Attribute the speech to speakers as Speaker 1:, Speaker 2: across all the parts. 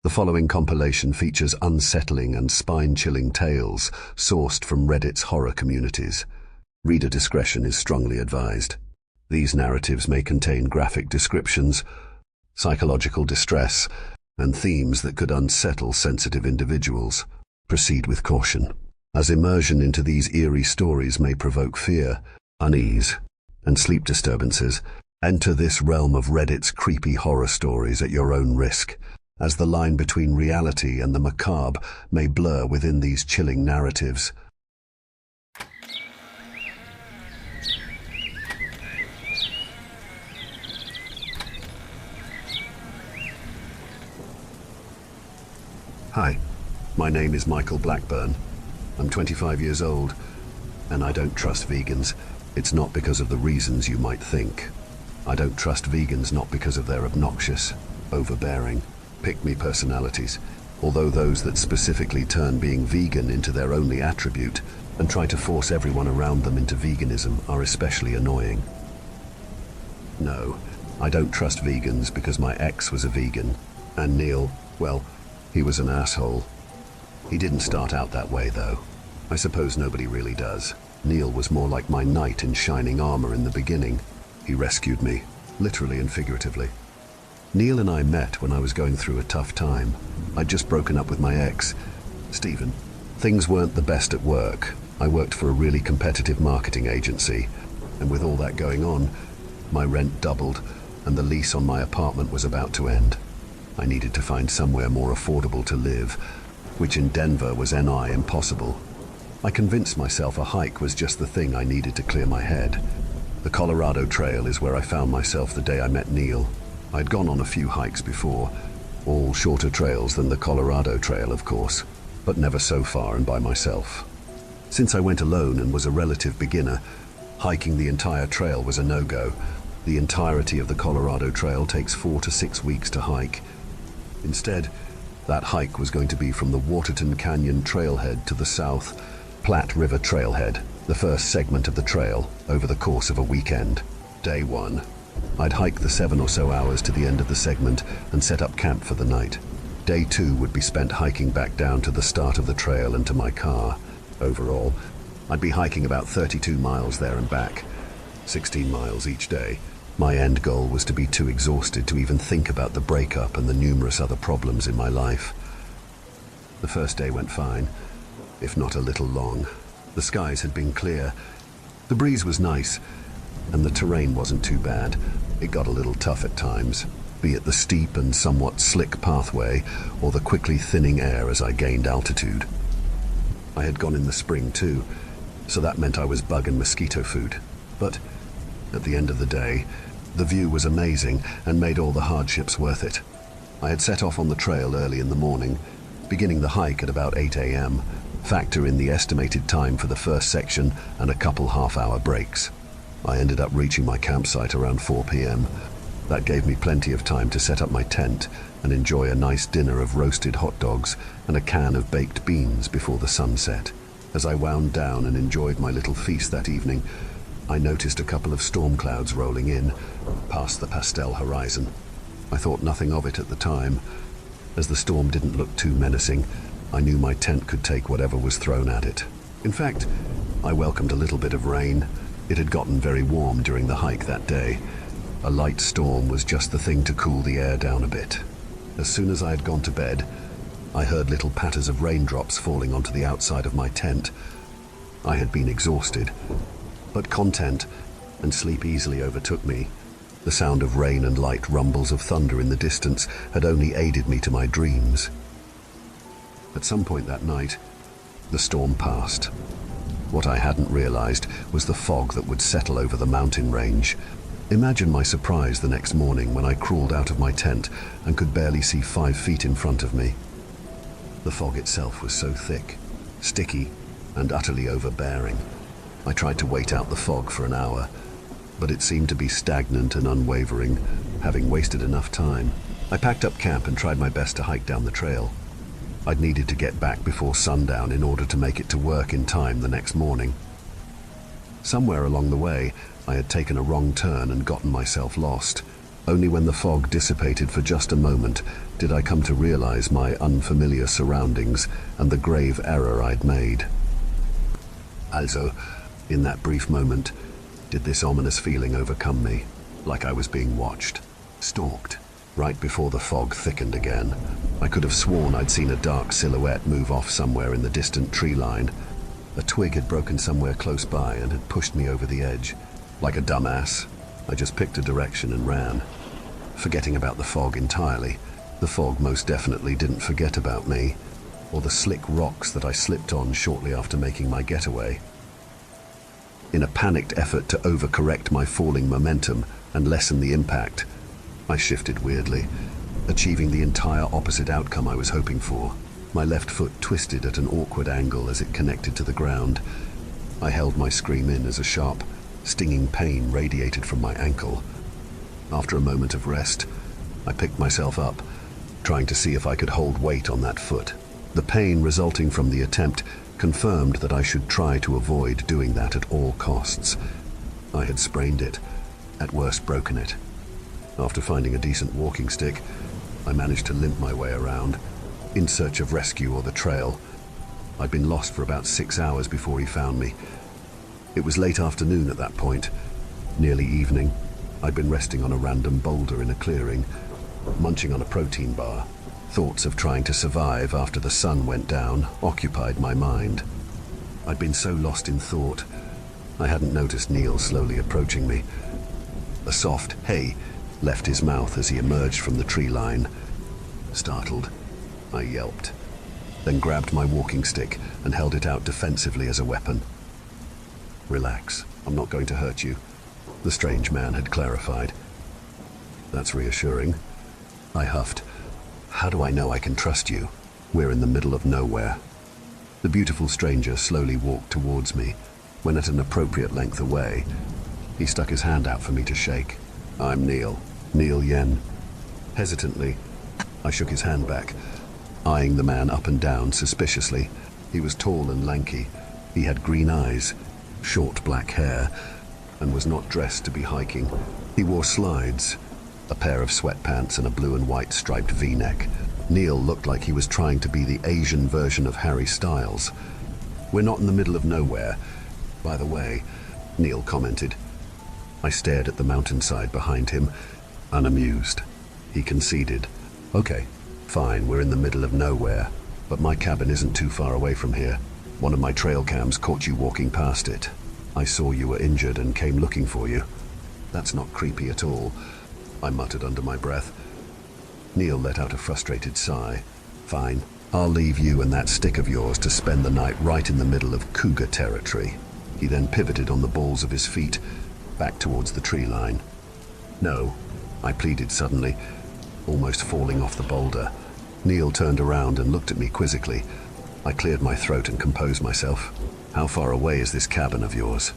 Speaker 1: The following compilation features unsettling and spine-chilling tales sourced from Reddit's horror communities. Reader discretion is strongly advised. These narratives may contain graphic descriptions, psychological distress, and themes that could unsettle sensitive individuals. Proceed with caution, as immersion into these eerie stories may provoke fear, unease, and sleep disturbances. Enter this realm of Reddit's creepy horror stories at your own risk, as the line between reality and the macabre may blur within these chilling narratives. Hi, my name is Michael Blackburn. I'm 25 years old, and I don't trust vegans. It's not because of the reasons you might think. I don't trust vegans not because of their obnoxious, overbearing, pick-me personalities, although those that specifically turn being vegan into their only attribute and try to force everyone around them into veganism are especially annoying. No, I don't trust vegans because my ex was a vegan, and Neil, well, he was an asshole. He didn't start out that way, though. I suppose nobody really does. Neil was more like my knight in shining armor in the beginning. He rescued me, literally and figuratively. Neil and I met when I was going through a tough time. I'd just broken up with my ex, Stephen. Things weren't the best at work. I worked for a really competitive marketing agency, and with all that going on, my rent doubled, and the lease on my apartment was about to end. I needed to find somewhere more affordable to live, which in Denver was nigh impossible. I convinced myself a hike was just the thing I needed to clear my head. The Colorado Trail is where I found myself the day I met Neil. I'd gone on a few hikes before, all shorter trails than the Colorado Trail, of course, but never so far and by myself. Since I went alone and was a relative beginner, hiking the entire trail was a no-go. The entirety of the Colorado Trail takes 4 to 6 weeks to hike. Instead, that hike was going to be from the Waterton Canyon Trailhead to the South Platte River Trailhead, the first segment of the trail, over the course of a weekend. Day 1. I'd hike the 7 or so hours to the end of the segment and set up camp for the night. Day 2 would be spent hiking back down to the start of the trail and to my car. Overall, I'd be hiking about 32 miles there and back, 16 miles each day. My end goal was to be too exhausted to even think about the breakup and the numerous other problems in my life. The first day went fine, if not a little long. The skies had been clear. The breeze was nice, and the terrain wasn't too bad. It got a little tough at times, be it the steep and somewhat slick pathway or the quickly thinning air as I gained altitude. I had gone in the spring too, so that meant I was bug and mosquito food. But at the end of the day, the view was amazing and made all the hardships worth it. I had set off on the trail early in the morning, beginning the hike at about 8 a.m., factor in the estimated time for the first section and a couple half-hour breaks. I ended up reaching my campsite around 4 p.m. That gave me plenty of time to set up my tent and enjoy a nice dinner of roasted hot dogs and a can of baked beans before the sun set. As I wound down and enjoyed my little feast that evening, I noticed a couple of storm clouds rolling in, past the pastel horizon. I thought nothing of it at the time. As the storm didn't look too menacing, I knew my tent could take whatever was thrown at it. In fact, I welcomed a little bit of rain. It had gotten very warm during the hike that day. A light storm was just the thing to cool the air down a bit. As soon as I had gone to bed, I heard little patters of raindrops falling onto the outside of my tent. I had been exhausted, but content and sleep easily overtook me. The sound of rain and light rumbles of thunder in the distance had only aided me to my dreams. At some point that night, the storm passed. What I hadn't realized was the fog that would settle over the mountain range. Imagine my surprise the next morning when I crawled out of my tent and could barely see 5 feet in front of me. The fog itself was so thick, sticky, and utterly overbearing. I tried to wait out the fog for an hour, but it seemed to be stagnant and unwavering, having wasted enough time. I packed up camp and tried my best to hike down the trail. I'd needed to get back before sundown in order to make it to work in time the next morning. Somewhere along the way, I had taken a wrong turn and gotten myself lost. Only when the fog dissipated for just a moment did I come to realize my unfamiliar surroundings and the grave error I'd made. Also, in that brief moment, did this ominous feeling overcome me, like I was being watched, stalked. Right before the fog thickened again, I could have sworn I'd seen a dark silhouette move off somewhere in the distant tree line. A twig had broken somewhere close by and had pushed me over the edge. Like a dumbass, I just picked a direction and ran. Forgetting about the fog entirely, the fog most definitely didn't forget about me, or the slick rocks that I slipped on shortly after making my getaway. In a panicked effort to overcorrect my falling momentum and lessen the impact, I shifted weirdly, achieving the entire opposite outcome I was hoping for. My left foot twisted at an awkward angle as it connected to the ground. I held my scream in as a sharp, stinging pain radiated from my ankle. After a moment of rest, I picked myself up, trying to see if I could hold weight on that foot. The pain resulting from the attempt confirmed that I should try to avoid doing that at all costs. I had sprained it, at worst broken it. After finding a decent walking stick, I managed to limp my way around, in search of rescue or the trail. I'd been lost for about 6 hours before he found me. It was late afternoon at that point, nearly evening. I'd been resting on a random boulder in a clearing, munching on a protein bar. Thoughts of trying to survive after the sun went down occupied my mind. I'd been so lost in thought, I hadn't noticed Neil slowly approaching me. A soft "hey" left his mouth as he emerged from the tree line. Startled, I yelped, then grabbed my walking stick and held it out defensively as a weapon. "Relax, I'm not going to hurt you," the strange man had clarified. "That's reassuring," I huffed. "How do I know I can trust you? We're in the middle of nowhere." The beautiful stranger slowly walked towards me. When at an appropriate length away, he stuck his hand out for me to shake. "I'm Neil Yen." Hesitantly, I shook his hand back, eyeing the man up and down suspiciously. He was tall and lanky. He had green eyes, short black hair, and was not dressed to be hiking. He wore slides, a pair of sweatpants and a blue and white striped V-neck. Neil looked like he was trying to be the Asian version of Harry Styles. "We're not in the middle of nowhere, by the way," Neil commented. I stared at the mountainside behind him, unamused. He conceded. "Okay, fine, we're in the middle of nowhere, but my cabin isn't too far away from here. One of my trail cams caught you walking past it. I saw you were injured and came looking for you." "That's not creepy at all," I muttered under my breath. Neil let out a frustrated sigh. "Fine, I'll leave you and that stick of yours to spend the night right in the middle of cougar territory." He then pivoted on the balls of his feet, back towards the tree line. "No," I pleaded suddenly, almost falling off the boulder. Neil turned around and looked at me quizzically. I cleared my throat and composed myself. "How far away is this cabin of yours?"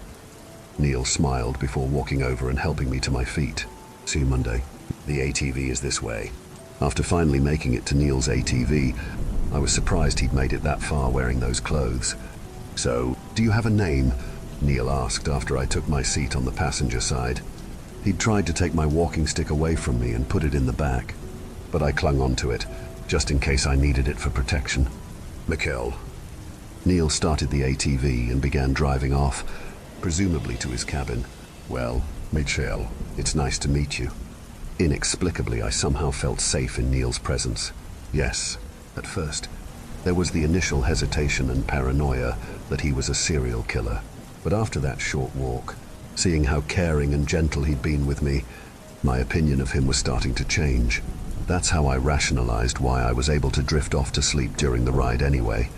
Speaker 1: Neil smiled before walking over and helping me to my feet. "See you Monday. The ATV is this way." After finally making it to Neil's ATV, I was surprised he'd made it that far wearing those clothes. "So, do you have a name?" Neil asked after I took my seat on the passenger side. He'd tried to take my walking stick away from me and put it in the back, but I clung onto it, just in case I needed it for protection. "Mikkel." Neil started the ATV and began driving off, presumably to his cabin. "Well, Michel, it's nice to meet you." Inexplicably, I somehow felt safe in Neil's presence. Yes, at first, there was the initial hesitation and paranoia that he was a serial killer. But after that short walk, seeing how caring and gentle he'd been with me, my opinion of him was starting to change. That's how I rationalized why I was able to drift off to sleep during the ride anyway.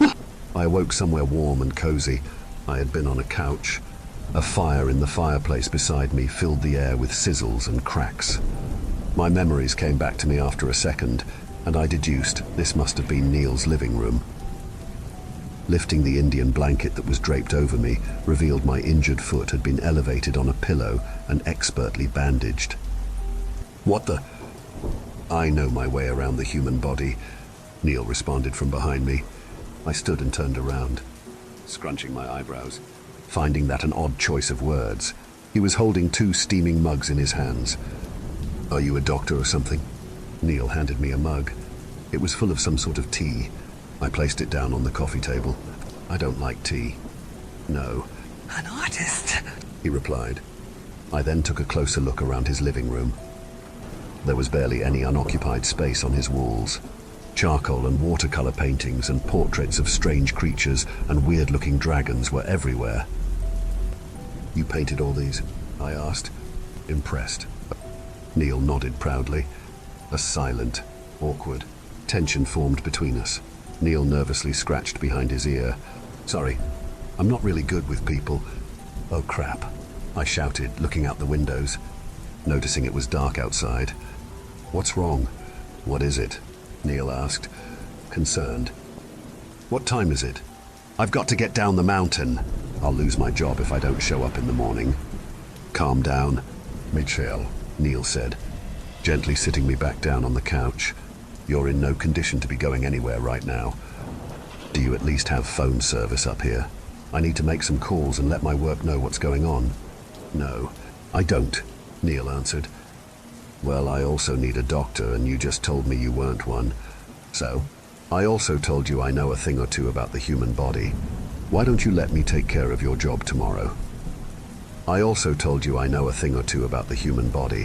Speaker 1: I awoke somewhere warm and cozy. I had been on a couch. A fire in the fireplace beside me filled the air with sizzles and cracks. My memories came back to me after a second, and I deduced this must have been Neil's living room. Lifting the Indian blanket that was draped over me revealed my injured foot had been elevated on a pillow and expertly bandaged. "What the?" "I know my way around the human body," Neil responded from behind me. I stood and turned around, scrunching my eyebrows, finding that an odd choice of words. He was holding 2 steaming mugs in his hands. Are you a doctor or something? Neil handed me a mug. It was full of some sort of tea. I placed it down on the coffee table. I don't like tea. No.
Speaker 2: An artist,
Speaker 1: He replied. I then took a closer look around his living room. There was barely any unoccupied space on his walls. Charcoal and watercolor paintings and portraits of strange creatures and weird-looking dragons were everywhere. You painted all these? I asked, impressed. Neil nodded proudly. A silent, awkward tension formed between us. Neil nervously scratched behind his ear. Sorry, I'm not really good with people. Oh crap, I shouted, looking out the windows, noticing it was dark outside. What's wrong? What is it? Neil asked, concerned. What time is it? I've got to get down the mountain. I'll lose my job if I don't show up in the morning. Calm down, Michelle, Neil said, gently sitting me back down on the couch. You're in no condition to be going anywhere right now. Do you at least have phone service up here? I need to make some calls and let my work know what's going on. No, I don't, Neil answered. Well, I also need a doctor, and you just told me you weren't one. So, I also told you I know a thing or two about the human body. Why don't you let me take care of your job tomorrow? I also told you I know a thing or two about the human body.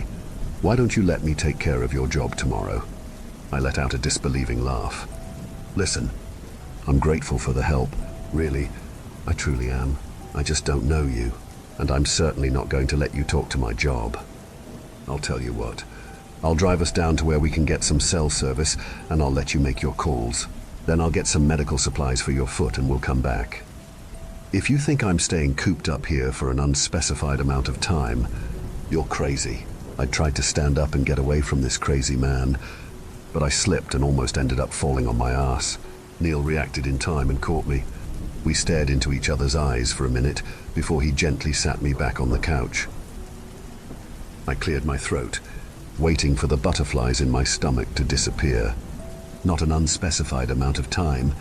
Speaker 1: Why don't you let me take care of your job tomorrow? I let out a disbelieving laugh. Listen, I'm grateful for the help, really. I truly am. I just don't know you, and I'm certainly not going to let you talk to my job. I'll tell you what. I'll drive us down to where we can get some cell service, and I'll let you make your calls. Then I'll get some medical supplies for your foot and we'll come back. If you think I'm staying cooped up here for an unspecified amount of time, you're crazy. I tried to stand up and get away from this crazy man, but I slipped and almost ended up falling on my ass. Neil reacted in time and caught me. We stared into each other's eyes for a minute before he gently sat me back on the couch. I cleared my throat, waiting for the butterflies in my stomach to disappear. Not an unspecified amount of time,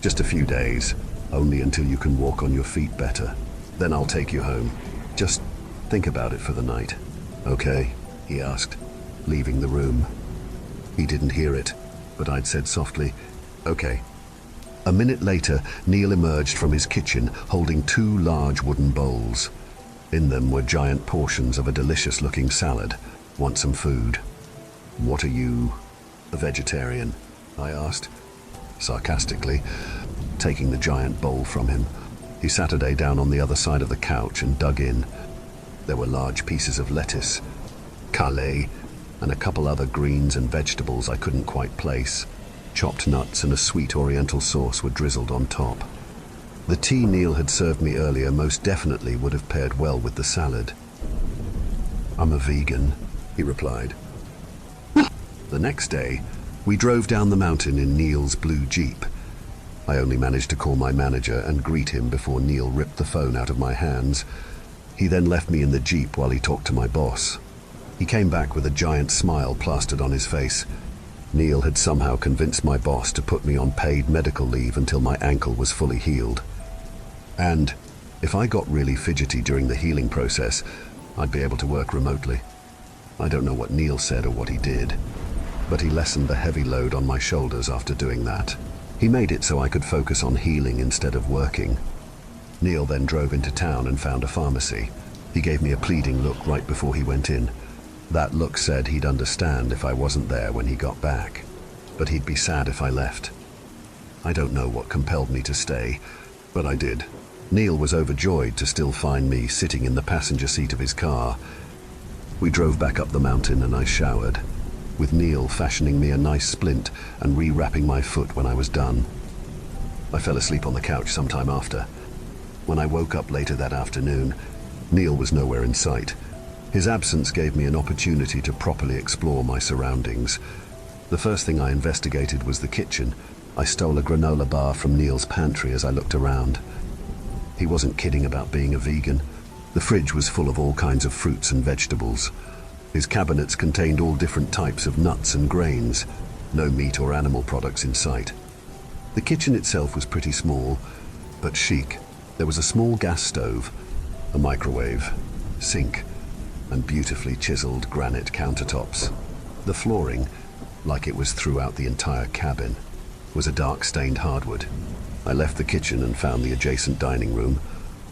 Speaker 1: just a few days, only until you can walk on your feet better. Then I'll take you home. Just think about it for the night. Okay? He asked, leaving the room. He didn't hear it, but I'd said softly, okay. A minute later, Neil emerged from his kitchen holding 2 large wooden bowls. In them were giant portions of a delicious-looking salad. Want some food? What are you, a vegetarian? I asked, sarcastically, taking the giant bowl from him. He sat down on the other side of the couch and dug in. There were large pieces of lettuce, kale, and a couple other greens and vegetables I couldn't quite place. Chopped nuts and a sweet oriental sauce were drizzled on top. The tea Neil had served me earlier most definitely would have paired well with the salad. I'm a vegan, he replied. The next day, we drove down the mountain in Neil's blue Jeep. I only managed to call my manager and greet him before Neil ripped the phone out of my hands. He then left me in the Jeep while he talked to my boss. He came back with a giant smile plastered on his face. Neil had somehow convinced my boss to put me on paid medical leave until my ankle was fully healed. And if I got really fidgety during the healing process, I'd be able to work remotely. I don't know what Neil said or what he did, but he lessened the heavy load on my shoulders after doing that. He made it so I could focus on healing instead of working. Neil then drove into town and found a pharmacy. He gave me a pleading look right before he went in. That look said he'd understand if I wasn't there when he got back, but he'd be sad if I left. I don't know what compelled me to stay, but I did. Neil was overjoyed to still find me sitting in the passenger seat of his car. We drove back up the mountain and I showered, with Neil fashioning me a nice splint and rewrapping my foot when I was done. I fell asleep on the couch sometime after. When I woke up later that afternoon, Neil was nowhere in sight. His absence gave me an opportunity to properly explore my surroundings. The first thing I investigated was the kitchen. I stole a granola bar from Neil's pantry as I looked around. He wasn't kidding about being a vegan. The fridge was full of all kinds of fruits and vegetables. His cabinets contained all different types of nuts and grains. No meat or animal products in sight. The kitchen itself was pretty small, but chic. There was a small gas stove, a microwave, sink, and beautifully chiseled granite countertops. The flooring, like it was throughout the entire cabin, was a dark stained hardwood. I left the kitchen and found the adjacent dining room.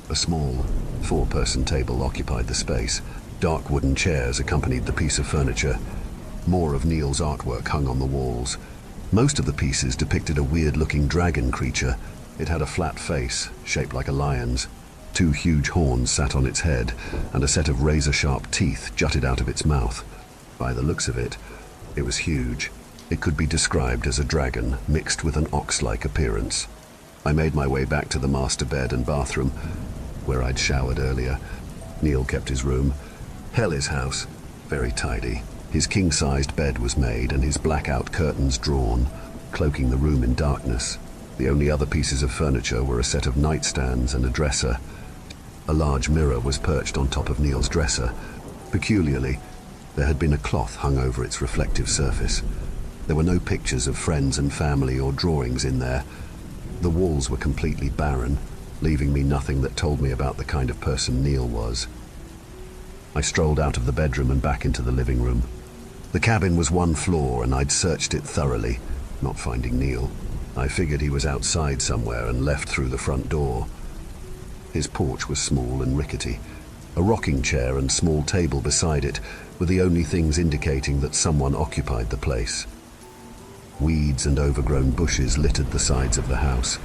Speaker 1: A small, four-person table occupied the space. Dark wooden chairs accompanied the piece of furniture. More of Neil's artwork hung on the walls. Most of the pieces depicted a weird-looking dragon creature. It had a flat face, shaped like a lion's. Two huge horns sat on its head, and a set of razor-sharp teeth jutted out of its mouth. By the looks of it, it was huge. It could be described as a dragon, mixed with an ox-like appearance. I made my way back to the master bed and bathroom, where I'd showered earlier. Neil kept his room. His house, very tidy. His king-sized bed was made and his blackout curtains drawn, cloaking the room in darkness. The only other pieces of furniture were a set of nightstands and a dresser. A large mirror was perched on top of Neil's dresser. Peculiarly, there had been a cloth hung over its reflective surface. There were no pictures of friends and family or drawings in there. The walls were completely barren, leaving me nothing that told me about the kind of person Neil was. I strolled out of the bedroom and back into the living room. The cabin was one floor and I'd searched it thoroughly, not finding Neil. I figured he was outside somewhere and left through the front door. His porch was small and rickety. A rocking chair and small table beside it were the only things indicating that someone occupied the place. Weeds and overgrown bushes littered the sides of the house.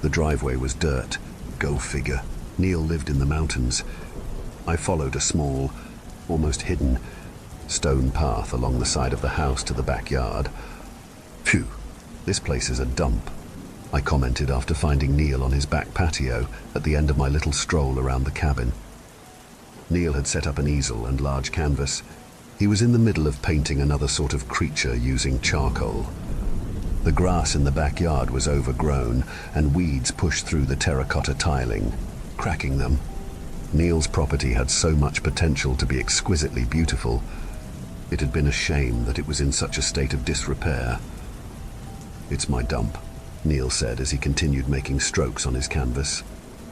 Speaker 1: The driveway was dirt. Go figure. Neil lived in the mountains. I followed a small, almost hidden, stone path along the side of the house to the backyard. Phew, this place is a dump, I commented after finding Neil on his back patio at the end of my little stroll around the cabin. Neil had set up an easel and large canvas. He was in the middle of painting another sort of creature using charcoal. The grass in the backyard was overgrown, and weeds pushed through the terracotta tiling, cracking them. Neil's property had so much potential to be exquisitely beautiful. It had been a shame that it was in such a state of disrepair. "It's my dump," Neil said as he continued making strokes on his canvas,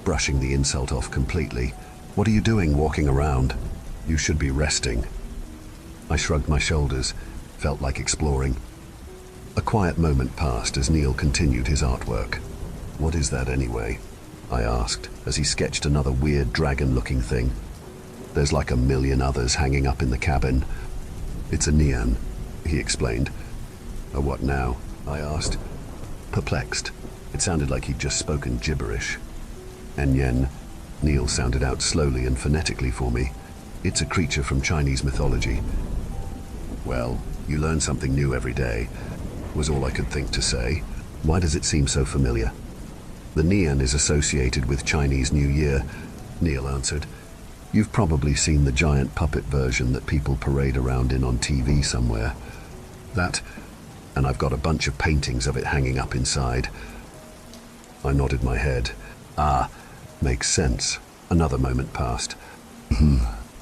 Speaker 1: brushing the insult off completely. "What are you doing walking around? You should be resting." I shrugged my shoulders, felt like exploring. A quiet moment passed as Neil continued his artwork. "What is that anyway?" I asked as he sketched another weird dragon-looking thing. "There's like a million others hanging up in the cabin." "It's a neon," he explained. "A what now?" I asked, perplexed. It sounded like he'd just spoken gibberish. "Enyen," Neil sounded out slowly and phonetically for me. "It's a creature from Chinese mythology." "Well, you learn something new every day," was all I could think to say. "Why does it seem so familiar?" "The neon is associated with Chinese New Year," Neil answered. "You've probably seen the giant puppet version that people parade around in on TV somewhere. That, and I've got a bunch of paintings of it hanging up inside." I nodded my head. "Ah, makes sense." Another moment passed.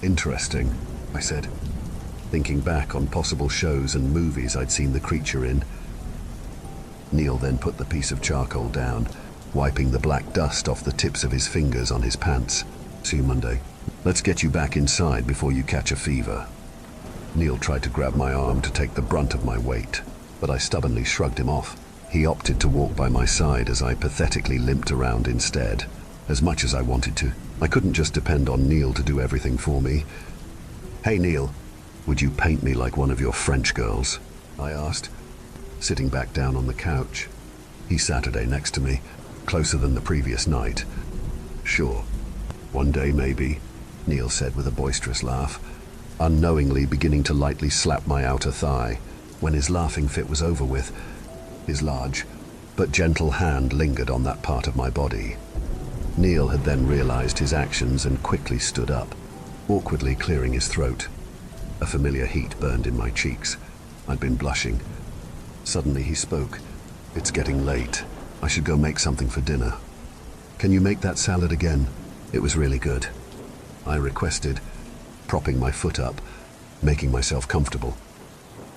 Speaker 1: "Interesting," I said, thinking back on possible shows and movies I'd seen the creature in. Neil then put the piece of charcoal down, wiping the black dust off the tips of his fingers on his pants. "See you Monday. Let's get you back inside before you catch a fever." Neil tried to grab my arm to take the brunt of my weight, but I stubbornly shrugged him off. He opted to walk by my side as I pathetically limped around instead. As much as I wanted to, I couldn't just depend on Neil to do everything for me. "Hey Neil, would you paint me like one of your French girls?" I asked, sitting back down on the couch. He Saturday next to me, closer than the previous night. "Sure. One day maybe," Neil said with a boisterous laugh, unknowingly beginning to lightly slap my outer thigh. When his laughing fit was over with, his large but gentle hand lingered on that part of my body. Neil had then realized his actions and quickly stood up, awkwardly clearing his throat. A familiar heat burned in my cheeks. I'd been blushing. Suddenly he spoke. "It's getting late. I should go make something for dinner. Can you make that salad again? It was really good," I requested, propping my foot up, making myself comfortable.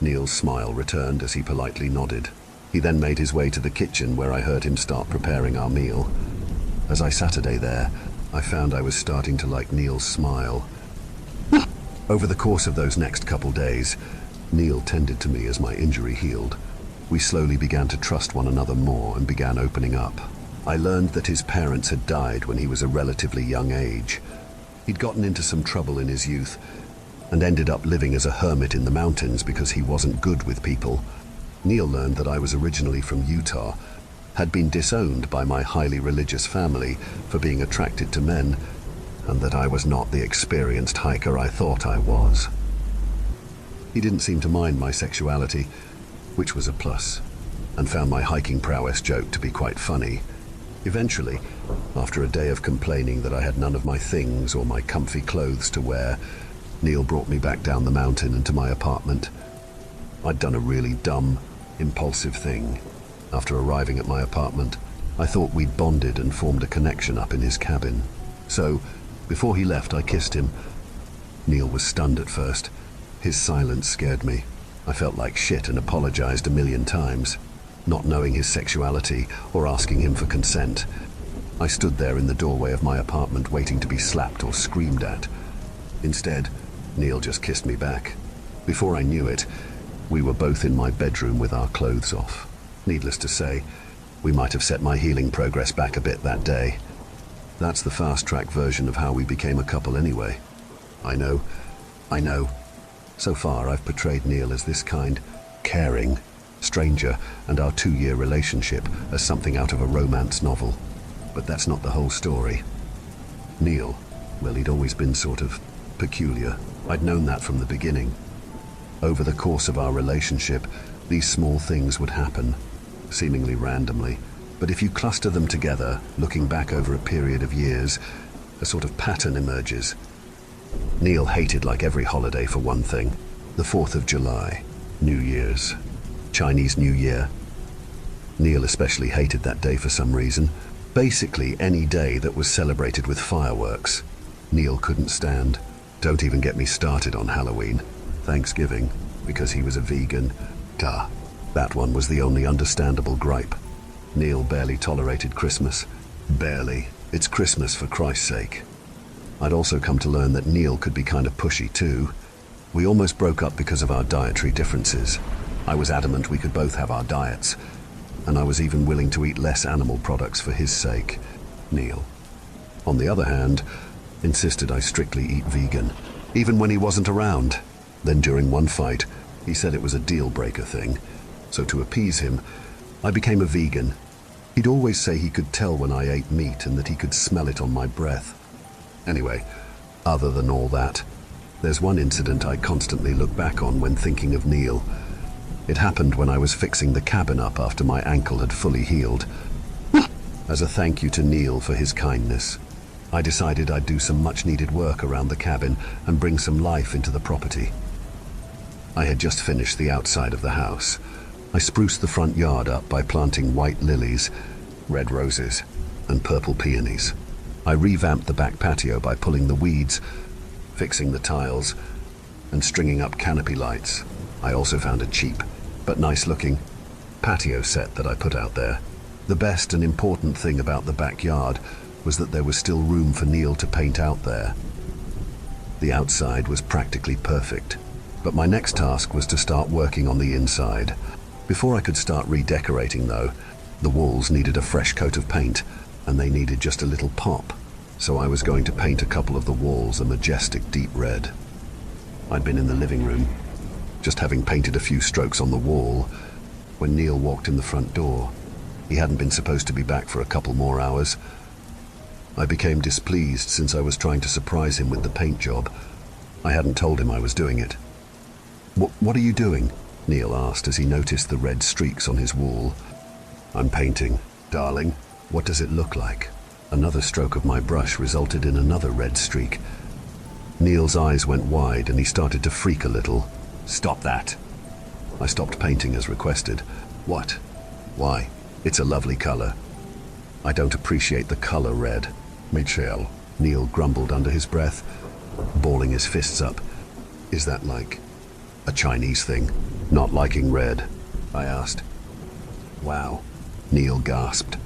Speaker 1: Neil's smile returned as he politely nodded. He then made his way to the kitchen where I heard him start preparing our meal. As I Saturday there, I found I was starting to like Neil's smile. Over the course of those next couple days, Neil tended to me as my injury healed. We slowly began to trust one another more and began opening up. I learned that his parents had died when he was a relatively young age. He'd gotten into some trouble in his youth and ended up living as a hermit in the mountains because he wasn't good with people. Neil learned that I was originally from Utah, had been disowned by my highly religious family for being attracted to men, and that I was not the experienced hiker I thought I was. He didn't seem to mind my sexuality, which was a plus, and found my hiking prowess joke to be quite funny. Eventually, after a day of complaining that I had none of my things or my comfy clothes to wear, Neil brought me back down the mountain and to my apartment. I'd done a really dumb, impulsive thing. After arriving at my apartment, I thought we'd bonded and formed a connection up in his cabin. So, before he left, I kissed him. Neil was stunned at first. His silence scared me. I felt like shit and apologized a million times, not knowing his sexuality or asking him for consent. I stood there in the doorway of my apartment waiting to be slapped or screamed at. Instead, Neil just kissed me back. Before I knew it, we were both in my bedroom with our clothes off. Needless to say, we might have set my healing progress back a bit that day. That's the fast-track version of how we became a couple anyway. I know. So far, I've portrayed Neil as this kind, caring stranger, and our 2-year relationship as something out of a romance novel. But that's not the whole story. Neil, well, he'd always been sort of peculiar. I'd known that from the beginning. Over the course of our relationship, these small things would happen, seemingly randomly. But if you cluster them together, looking back over a period of years, a sort of pattern emerges. Neil hated like every holiday for one thing. The 4th of July, New Year's, Chinese New Year. Neil especially hated that day for some reason. Basically, any day that was celebrated with fireworks, Neil couldn't stand. Don't even get me started on Halloween. Thanksgiving, because he was a vegan. Duh. That one was the only understandable gripe. Neil barely tolerated Christmas. Barely. It's Christmas, for Christ's sake. I'd also come to learn that Neil could be kind of pushy too. We almost broke up because of our dietary differences. I was adamant we could both have our diets, and I was even willing to eat less animal products for his sake. Neil, on the other hand, insisted I strictly eat vegan, even when he wasn't around. Then during one fight, he said it was a deal-breaker thing. So to appease him, I became a vegan. He'd always say he could tell when I ate meat and that he could smell it on my breath. Anyway, other than all that, there's one incident I constantly look back on when thinking of Neil. It happened when I was fixing the cabin up after my ankle had fully healed. As a thank you to Neil for his kindness, I decided I'd do some much-needed work around the cabin and bring some life into the property. I had just finished the outside of the house. I spruced the front yard up by planting white lilies, red roses, and purple peonies. I revamped the back patio by pulling the weeds, fixing the tiles, and stringing up canopy lights. I also found a cheap, but nice-looking, patio set that I put out there. The best and important thing about the backyard was that there was still room for Neil to paint out there. The outside was practically perfect, but my next task was to start working on the inside. Before I could start redecorating, though, the walls needed a fresh coat of paint, and they needed just a little pop, so I was going to paint a couple of the walls a majestic deep red. I'd been in the living room, just having painted a few strokes on the wall, when Neil walked in the front door. He hadn't been supposed to be back for a couple more hours. I became displeased since I was trying to surprise him with the paint job. I hadn't told him I was doing it. What are you doing?" Neil asked as he noticed the red streaks on his wall. "I'm painting, darling. What does it look like?" Another stroke of my brush resulted in another red streak. Neil's eyes went wide and he started to freak a little. "Stop that!" I stopped painting as requested. "What? Why? It's a lovely color." "I don't appreciate the color red." "Michelle," Neil grumbled under his breath, balling his fists up. "Is that like a Chinese thing, not liking red?" I asked. "Wow," Neil gasped.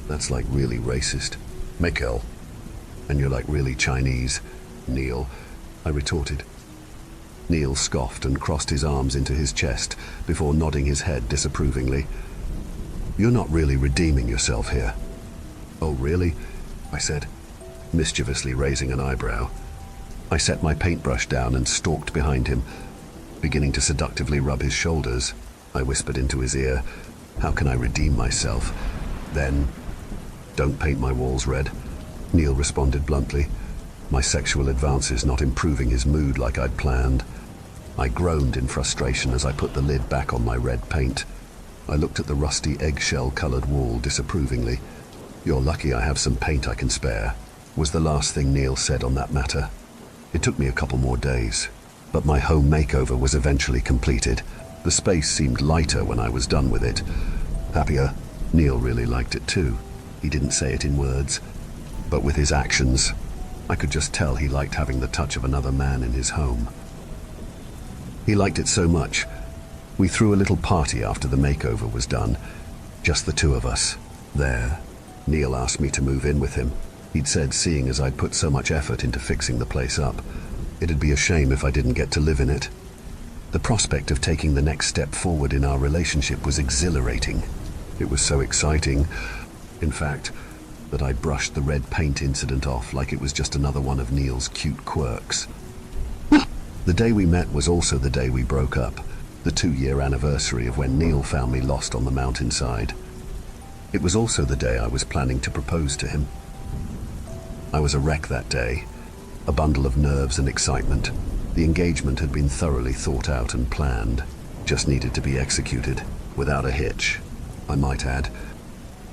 Speaker 1: "That's like really racist." "Michelle, and you're like really Chinese." "Neil," I retorted. Neil scoffed and crossed his arms into his chest before nodding his head disapprovingly. "You're not really redeeming yourself here." "Oh, really?" I said, mischievously raising an eyebrow. I set my paintbrush down and stalked behind him, beginning to seductively rub his shoulders. I whispered into his ear, "How can I redeem myself?" Then, "Don't paint my walls red," Neil responded bluntly, my sexual advances not improving his mood like I'd planned. I groaned in frustration as I put the lid back on my red paint. I looked at the rusty eggshell-colored wall disapprovingly. "You're lucky I have some paint I can spare," was the last thing Neil said on that matter. It took me a couple more days, but my home makeover was eventually completed. The space seemed lighter when I was done with it. Happier. Neil really liked it too. He didn't say it in words, but with his actions, I could just tell he liked having the touch of another man in his home. He liked it so much, we threw a little party after the makeover was done, just the two of us. There, Neil asked me to move in with him. He'd said, seeing as I'd put so much effort into fixing the place up, it'd be a shame if I didn't get to live in it. The prospect of taking the next step forward in our relationship was exhilarating. It was so exciting, in fact, that I brushed the red paint incident off like it was just another one of Neil's cute quirks. The day we met was also the day we broke up, the 2-year anniversary of when Neil found me lost on the mountainside. It was also the day I was planning to propose to him. I was a wreck that day, a bundle of nerves and excitement. The engagement had been thoroughly thought out and planned, just needed to be executed, without a hitch, I might add.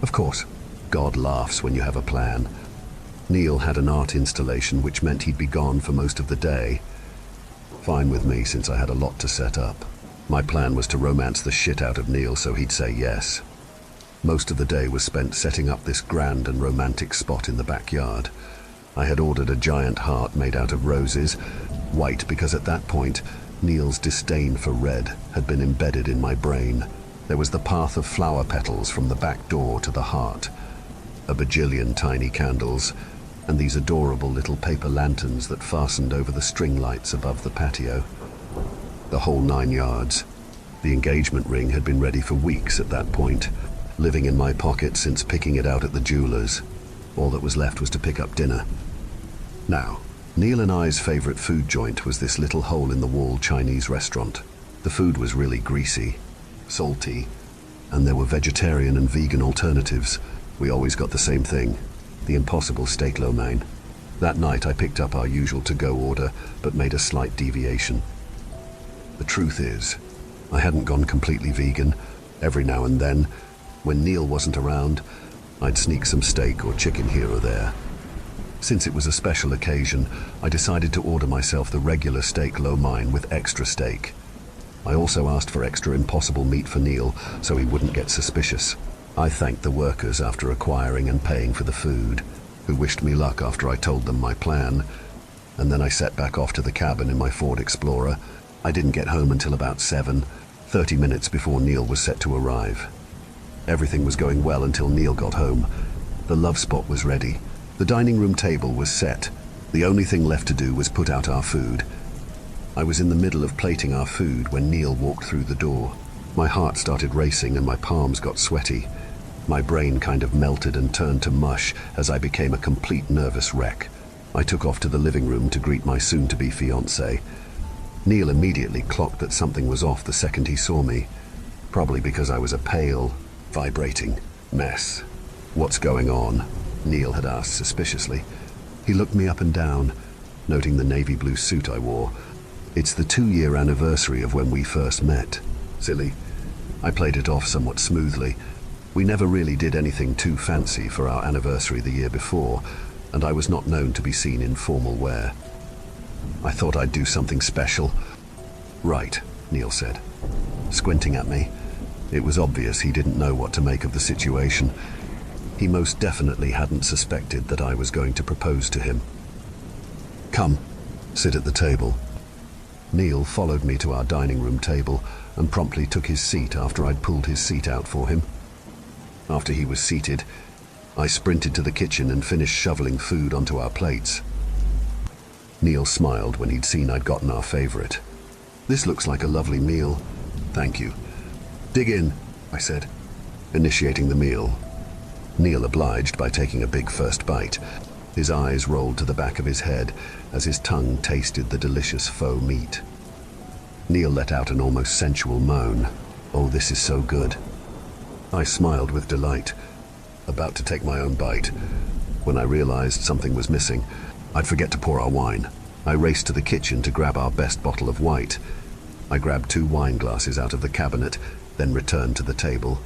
Speaker 1: Of course, God laughs when you have a plan. Neil had an art installation which meant he'd be gone for most of the day. Fine with me since I had a lot to set up. My plan was to romance the shit out of Neil so he'd say yes. Most of the day was spent setting up this grand and romantic spot in the backyard. I had ordered a giant heart made out of roses, white because at that point, Neil's disdain for red had been embedded in my brain. There was the path of flower petals from the back door to the heart, a bajillion tiny candles, and these adorable little paper lanterns that fastened over the string lights above the patio. The whole 9 yards. The engagement ring had been ready for weeks at that point, living in my pocket since picking it out at the jeweler's. All that was left was to pick up dinner. Now, Neil and I's favorite food joint was this little hole-in-the-wall Chinese restaurant. The food was really greasy, salty, and there were vegetarian and vegan alternatives. We always got the same thing, the impossible steak lo mein. That night I picked up our usual to-go order, but made a slight deviation. The truth is, I hadn't gone completely vegan. Every now and then, when Neil wasn't around, I'd sneak some steak or chicken here or there. Since it was a special occasion, I decided to order myself the regular steak lo mein with extra steak. I also asked for extra impossible meat for Neil so he wouldn't get suspicious. I thanked the workers after acquiring and paying for the food, who wished me luck after I told them my plan, and then I set back off to the cabin in my Ford Explorer. I didn't get home until about 7, 30 minutes before Neil was set to arrive. Everything was going well until Neil got home. The love spot was ready. The dining room table was set. The only thing left to do was put out our food. I was in the middle of plating our food when Neil walked through the door. My heart started racing and my palms got sweaty. My brain kind of melted and turned to mush as I became a complete nervous wreck. I took off to the living room to greet my soon-to-be fiancé. Neil immediately clocked that something was off the second he saw me, probably because I was a pale, vibrating mess. "What's going on?" Neil had asked suspiciously. He looked me up and down, noting the navy blue suit I wore. "It's the 2-year anniversary of when we first met." Silly. I played it off somewhat smoothly. We never really did anything too fancy for our anniversary the year before, and I was not known to be seen in formal wear. "I thought I'd do something special." "Right," Neil said, squinting at me. It was obvious he didn't know what to make of the situation. He most definitely hadn't suspected that I was going to propose to him. "Come, sit at the table." Neil followed me to our dining room table and promptly took his seat after I'd pulled his seat out for him. After he was seated, I sprinted to the kitchen and finished shoveling food onto our plates. Neil smiled when he'd seen I'd gotten our favorite, This looks like a lovely meal. Thank you. Dig in, I said, initiating the meal. Neil obliged by taking a big first bite. His eyes rolled to the back of his head as his tongue tasted the delicious faux meat. Neil let out an almost sensual moan. Oh, this is so good. I smiled with delight, about to take my own bite, when I realized something was missing. I'd forget to pour our wine. I raced to the kitchen to grab our best bottle of white. I grabbed 2 wine glasses out of the cabinet, then returned to the table.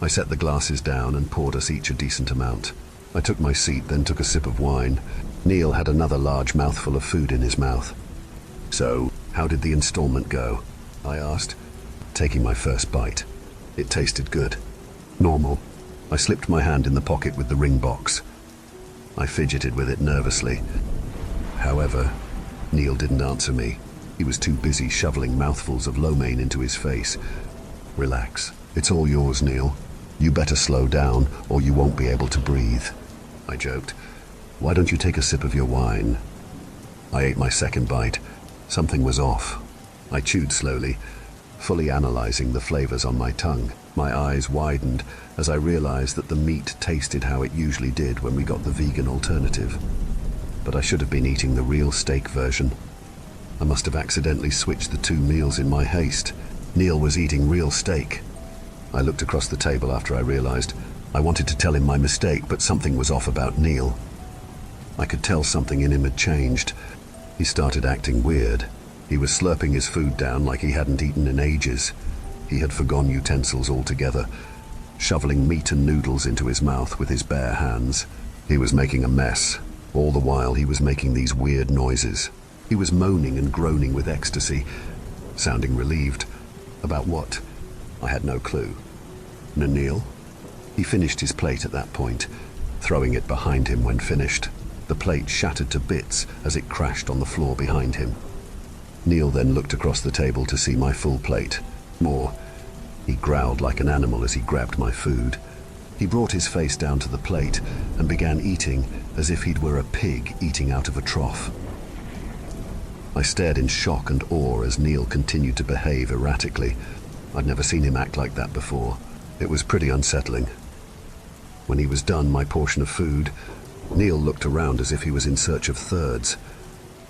Speaker 1: I set the glasses down and poured us each a decent amount. I took my seat, then took a sip of wine. Neil had another large mouthful of food in his mouth. So, how did the installment go? I asked, taking my first bite. It tasted good. Normal. I slipped my hand in the pocket with the ring box. I fidgeted with it nervously. However, Neil didn't answer me. He was too busy shoveling mouthfuls of lo mein into his face. Relax. It's all yours, Neil. You better slow down, or you won't be able to breathe. I joked. Why don't you take a sip of your wine? I ate my second bite. Something was off. I chewed slowly, fully analyzing the flavors on my tongue. My eyes widened as I realized that the meat tasted how it usually did when we got the vegan alternative. But I should have been eating the real steak version. I must have accidentally switched the 2 meals in my haste. Neil was eating real steak. I looked across the table after I realized. I wanted to tell him my mistake, but something was off about Neil. I could tell something in him had changed. He started acting weird. He was slurping his food down like he hadn't eaten in ages. He had forgone utensils altogether, shoveling meat and noodles into his mouth with his bare hands. He was making a mess. All the while he was making these weird noises. He was moaning and groaning with ecstasy, sounding relieved. About what? I had no clue. Neil? He finished his plate at that point, throwing it behind him when finished. The plate shattered to bits as it crashed on the floor behind him. Neil then looked across the table to see my full plate. More. He growled like an animal as he grabbed my food. He brought his face down to the plate and began eating as if he were a pig eating out of a trough. I stared in shock and awe as Neil continued to behave erratically. I'd never seen him act like that before. It was pretty unsettling. When he was done my portion of food, Neil looked around as if he was in search of thirds.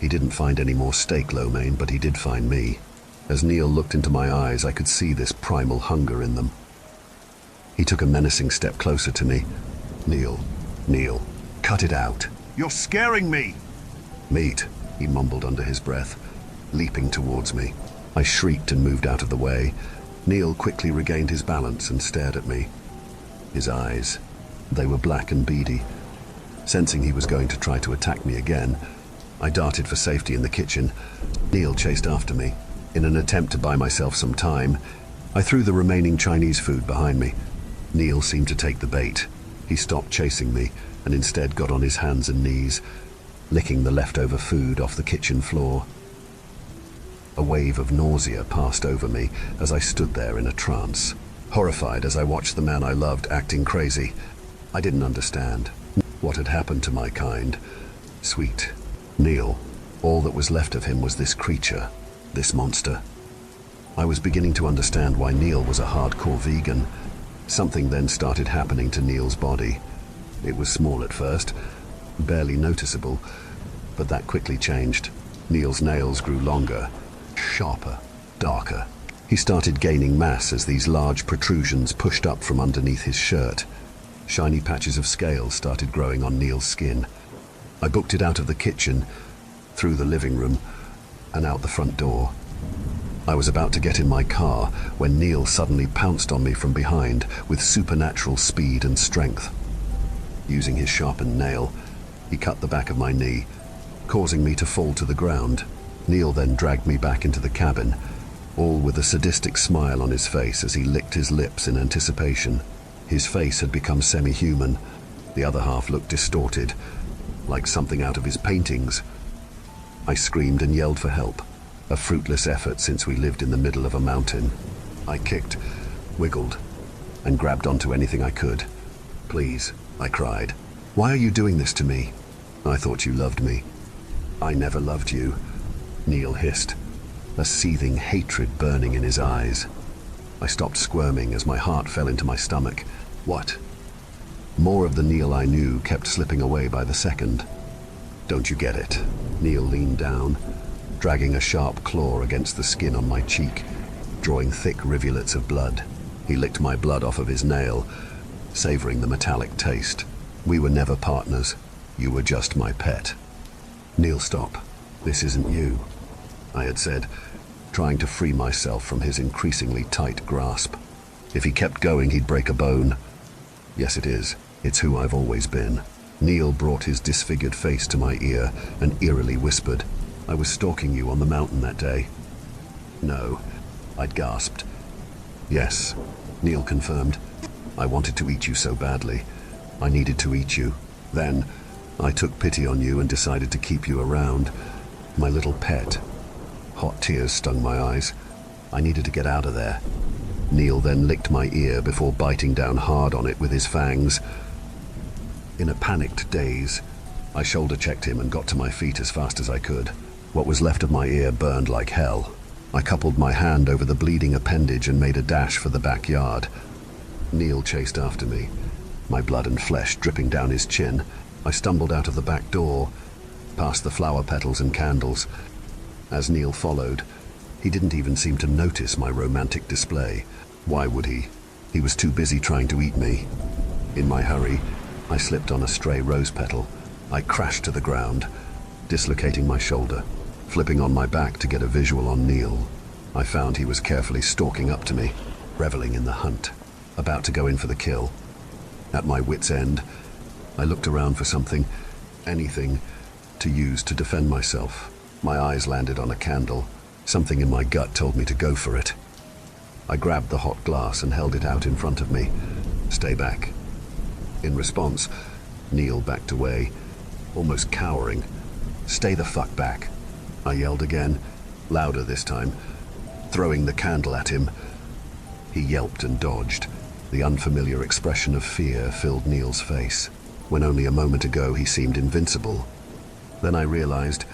Speaker 1: He didn't find any more steak lo mein, but he did find me. As Neil looked into my eyes, I could see this primal hunger in them. He took a menacing step closer to me. Neil, cut it out. You're scaring me! Meat, he mumbled under his breath, leaping towards me. I shrieked and moved out of the way. Neil quickly regained his balance and stared at me. His eyes, they were black and beady. Sensing he was going to try to attack me again, I darted for safety in the kitchen. Neil chased after me. In an attempt to buy myself some time, I threw the remaining Chinese food behind me. Neil seemed to take the bait. He stopped chasing me and instead got on his hands and knees, licking the leftover food off the kitchen floor. A wave of nausea passed over me as I stood there in a trance, horrified as I watched the man I loved acting crazy. I didn't understand what had happened to my kind. Sweet Neil. All that was left of him was this creature, this monster. I was beginning to understand why Neil was a hardcore vegan. Something then started happening to Neil's body. It was small at first, barely noticeable, but that quickly changed. Neil's nails grew longer, sharper, darker. He started gaining mass as these large protrusions pushed up from underneath his shirt. Shiny patches of scales started growing on Neil's skin. I booked it out of the kitchen, through the living room, and out the front door. I was about to get in my car when Neil suddenly pounced on me from behind with supernatural speed and strength. Using his sharpened nail, he cut the back of my knee, causing me to fall to the ground. Neil then dragged me back into the cabin, all with a sadistic smile on his face as he licked his lips in anticipation. His face had become semi-human. The other half looked distorted, like something out of his paintings. I screamed and yelled for help, a fruitless effort since we lived in the middle of a mountain. I kicked, wiggled, and grabbed onto anything I could. Please, I cried. Why are you doing this to me? I thought you loved me. I never loved you, Neil hissed. a seething hatred burning in his eyes. I stopped squirming as my heart fell into my stomach. What? More of the Neil I knew kept slipping away by the second. Don't you get it? Neil leaned down, dragging a sharp claw against the skin on my cheek, drawing thick rivulets of blood. He licked my blood off of his nail, savoring the metallic taste. We were never partners. You were just my pet. Neil, stop. This isn't you, I had said, trying to free myself from his increasingly tight grasp. If he kept going, he'd break a bone. Yes, it is. It's who I've always been. Neil brought his disfigured face to my ear and eerily whispered, I was stalking you on the mountain that day. No, I'd gasped. Yes, Neil confirmed. I wanted to eat you so badly. I needed to eat you. Then, I took pity on you and decided to keep you around. My little pet. Hot tears stung my eyes. I needed to get out of there. Neil then licked my ear before biting down hard on it with his fangs. In a panicked daze, I shoulder-checked him and got to my feet as fast as I could. What was left of my ear burned like hell. I coupled my hand over the bleeding appendage and made a dash for the backyard. Neil chased after me, my blood and flesh dripping down his chin. I stumbled out of the back door, past the flower petals and candles. As Neil followed, he didn't even seem to notice my romantic display. Why would he? He was too busy trying to eat me. In my hurry, I slipped on a stray rose petal. I crashed to the ground, dislocating my shoulder, flipping on my back to get a visual on Neil. I found he was carefully stalking up to me, reveling in the hunt, about to go in for the kill. At my wit's end, I looked around for something, anything, to use to defend myself. My eyes landed on a candle. Something in my gut told me to go for it. I grabbed the hot glass and held it out in front of me. Stay back. In response, Neil backed away, almost cowering. Stay the fuck back, I yelled again, louder this time, throwing the candle at him. He yelped and dodged. The unfamiliar expression of fear filled Neil's face. When only a moment ago he seemed invincible. Then I realized,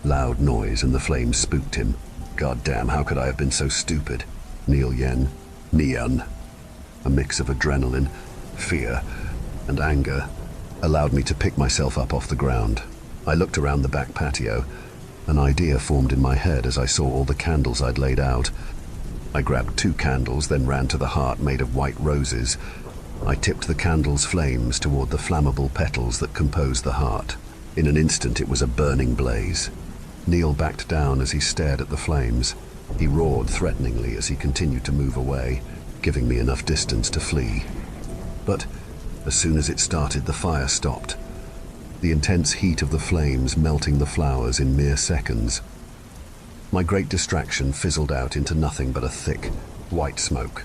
Speaker 1: loud noise and the flames spooked him. God damn, how could I have been so stupid? Nian. A mix of adrenaline, fear, and anger allowed me to pick myself up off the ground. I looked around the back patio. An idea formed in my head as I saw all the candles I'd laid out. I grabbed 2 candles, then ran to the heart made of white roses. I tipped the candle's flames toward the flammable petals that composed the heart. In an instant, it was a burning blaze. Neil backed down as he stared at the flames. He roared threateningly as he continued to move away, giving me enough distance to flee. But as soon as it started, the fire stopped. The intense heat of the flames melting the flowers in mere seconds. My great distraction fizzled out into nothing but a thick, white smoke.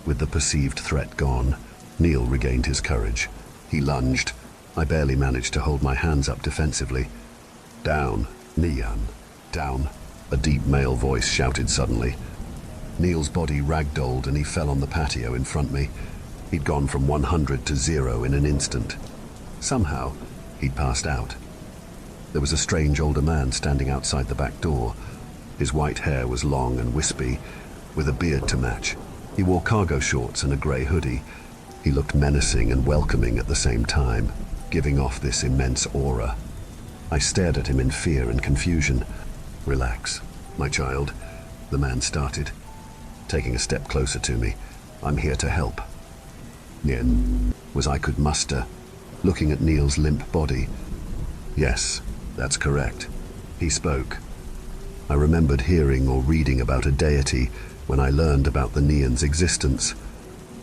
Speaker 1: With the perceived threat gone, Neil regained his courage. He lunged. I barely managed to hold my hands up defensively. Down, Nian, down, a deep male voice shouted suddenly. Neil's body ragdolled and he fell on the patio in front of me. He'd gone from 100 to 0 in an instant. Somehow, he'd passed out. There was a strange older man standing outside the back door. His white hair was long and wispy, with a beard to match. He wore cargo shorts and a grey hoodie. He looked menacing and welcoming at the same time, giving off this immense aura. I stared at him in fear and confusion. Relax, my child, the man started, taking a step closer to me. I'm here to help. Nien, was I could muster, looking at Neil's limp body. Yes, that's correct. He spoke. I remembered hearing or reading about a deity when I learned about the Nian's existence.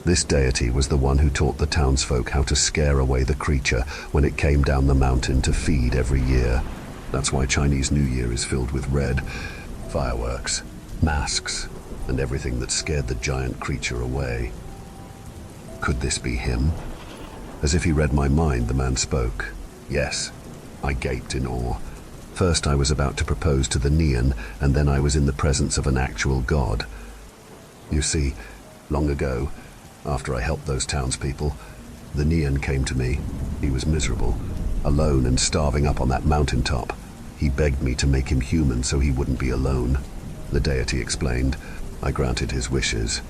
Speaker 1: This deity was the one who taught the townsfolk how to scare away the creature when it came down the mountain to feed every year. That's why Chinese New Year is filled with red, fireworks, masks, and everything that scared the giant creature away. Could this be him? As if he read my mind, the man spoke. Yes, I gaped in awe. First I was about to propose to the Nian, and then I was in the presence of an actual god. You see, long ago, after I helped those townspeople, the Nian came to me. He was miserable, alone and starving up on that mountaintop. He begged me to make him human so he wouldn't be alone. the deity explained. I granted his wishes,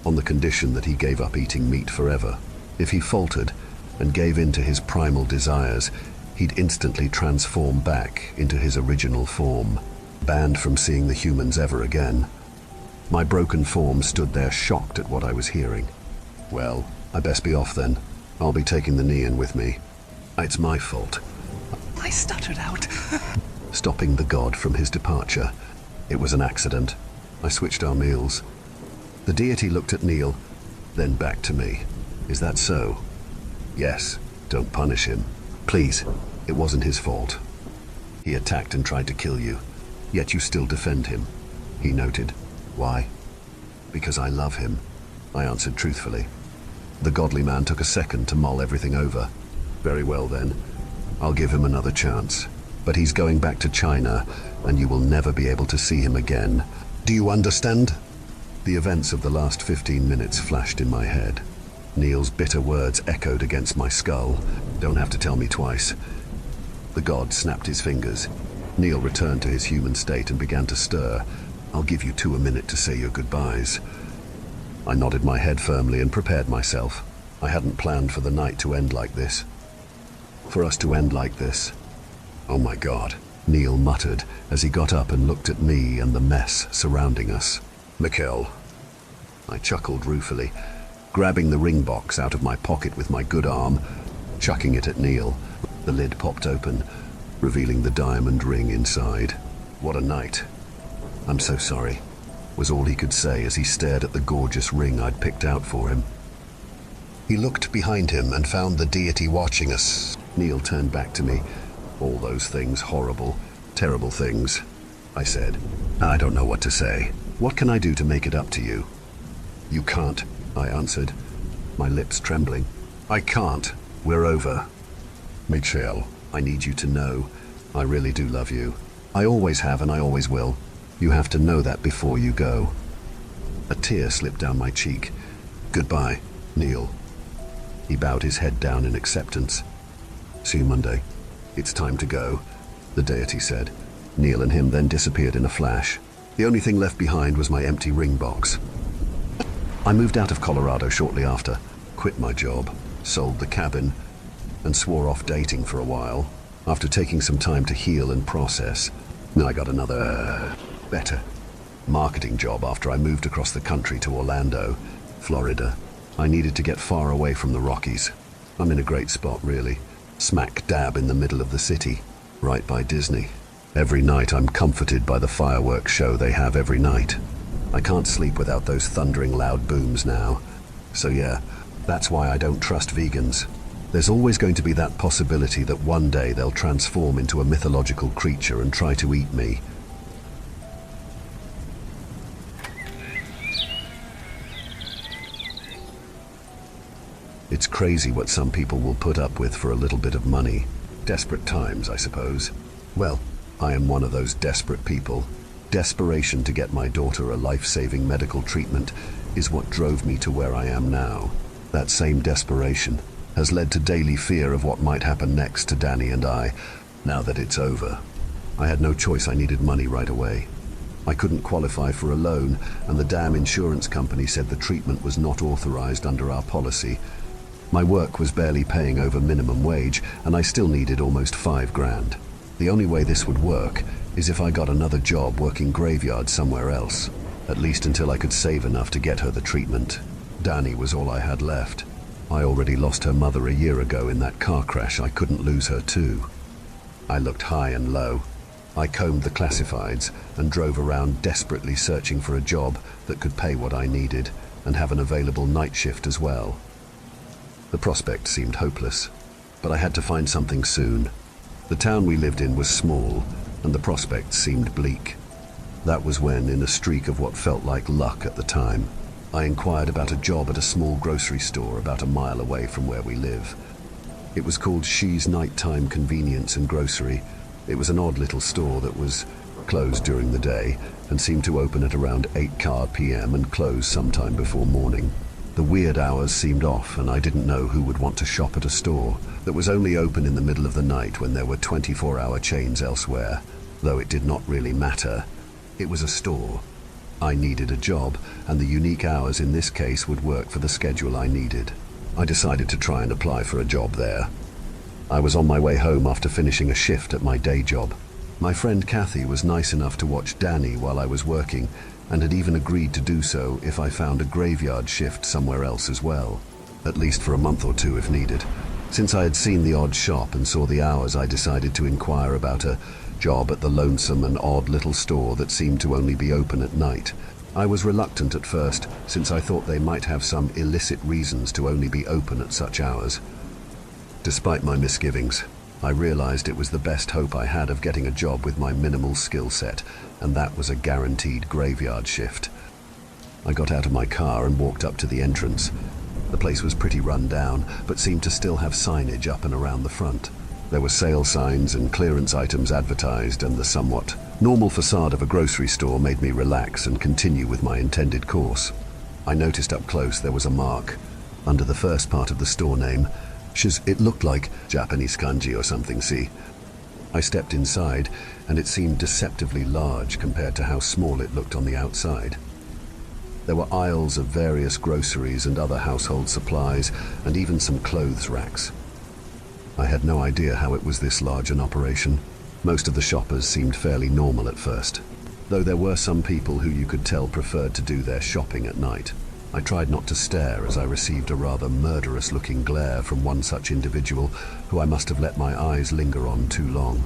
Speaker 1: on the condition that he gave up eating meat forever. If he faltered and gave in to his primal desires, he'd instantly transform back into his original form, banned from seeing the humans ever again. My broken form stood there shocked at what I was hearing. Well, I best be off then. I'll be taking the Neon with me. It's my fault.
Speaker 2: I stuttered out.
Speaker 1: Stopping the god from his departure. It was an accident. I switched our meals. The deity looked at Neil, then back to me. Is that so? Yes. Don't punish him. Please. It wasn't his fault. He attacked and tried to kill you, yet you still defend him. He noted. Why? Because I love him, I answered truthfully. The godly man took a second to mull everything over. Very well then. I'll give him another chance. But he's going back to China, and you will never be able to see him again. Do you understand? The events of the last 15 minutes flashed in my head. Neil's bitter words echoed against my skull. Don't have to tell me twice. The god snapped his fingers. Neil returned to his human state and began to stir. I'll give you two a minute to say your goodbyes. I nodded my head firmly and prepared myself. I hadn't planned for the night to end like this. For us to end like this. Oh my God, Neil muttered as he got up and looked at me and the mess surrounding us. Mikhail. I chuckled ruefully, grabbing the ring box out of my pocket with my good arm, chucking it at Neil. The lid popped open, revealing the diamond ring inside. What a night. I'm so sorry, was all he could say as he stared at the gorgeous ring I'd picked out for him. He looked behind him and found the deity watching us. Neil turned back to me. All those things, horrible, terrible things, I said. I don't know what to say. What can I do to make it up to you? You can't, I answered, my lips trembling. I can't. We're over. Mikhail, I need you to know, I really do love you. I always have and I always will. You have to know that before you go. A tear slipped down my cheek. Goodbye, Neil. He bowed his head down in acceptance. See you Monday. It's time to go, the deity said. Neil and him then disappeared in a flash. The only thing left behind was my empty ring box. I moved out of Colorado shortly after, quit my job, sold the cabin, and swore off dating for a while. After taking some time to heal and process, I got another, better marketing job after I moved across the country to Orlando, Florida. I needed to get far away from the Rockies. I'm in a great spot, really. Smack dab in the middle of the city, right by Disney. Every night I'm comforted by the fireworks show they have every night. I can't sleep without those thundering loud booms now. So yeah, that's why I don't trust vegans. There's always going to be that possibility that one day they'll transform into a mythological creature and try to eat me. It's crazy what some people will put up with for a little bit of money. Desperate times, I suppose. Well, I am one of those desperate people. Desperation to get my daughter a life-saving medical treatment is what drove me to where I am now. That same desperation has led to daily fear of what might happen next to Danny and I, now that it's over. I had no choice. I needed money right away. I couldn't qualify for a loan, and the damn insurance company said the treatment was not authorized under our policy. My work was barely paying over minimum wage, and I still needed almost $5,000. The only way this would work is if I got another job working graveyard somewhere else, at least until I could save enough to get her the treatment. Danny was all I had left. I already lost her mother a year ago in that car crash. I couldn't lose her too. I looked high and low. I combed the classifieds and drove around desperately searching for a job that could pay what I needed and have an available night shift as well. The prospect seemed hopeless, but I had to find something soon. The town we lived in was small, and the prospect seemed bleak. That was when, in a streak of what felt like luck at the time, I inquired about a job at a small grocery store about a mile away from where we live. It was called She's Nighttime Convenience and Grocery. It was an odd little store that was closed during the day and seemed to open at around 8 p.m. and close sometime before morning. The weird hours seemed off, and I didn't know who would want to shop at a store that was only open in the middle of the night when there were 24-hour chains elsewhere. Though it did not really matter. It was a store, I needed a job, and the unique hours in this case would work for the schedule I needed. I decided to try and apply for a job there. I was on my way home after finishing a shift at my day job. My friend Kathy was nice enough to watch Danny while I was working, and had even agreed to do so if I found a graveyard shift somewhere else as well, at least for a month or two if needed. Since I had seen the odd shop and saw the hours, I decided to inquire about a job at the lonesome and odd little store that seemed to only be open at night. I was reluctant at first, since I thought they might have some illicit reasons to only be open at such hours. Despite my misgivings, I realized it was the best hope I had of getting a job with my minimal skill set, and that was a guaranteed graveyard shift. I got out of my car and walked up to the entrance. The place was pretty run down, but seemed to still have signage up and around the front. There were sale signs and clearance items advertised, and the somewhat normal facade of a grocery store made me relax and continue with my intended course. I noticed up close there was a mark under the first part of the store name. It looked like Japanese kanji or something, see? I stepped inside, and it seemed deceptively large compared to how small it looked on the outside. There were aisles of various groceries and other household supplies, and even some clothes racks. I had no idea how it was this large an operation. Most of the shoppers seemed fairly normal at first, though there were some people who you could tell preferred to do their shopping at night. I tried not to stare as I received a rather murderous-looking glare from one such individual who I must have let my eyes linger on too long.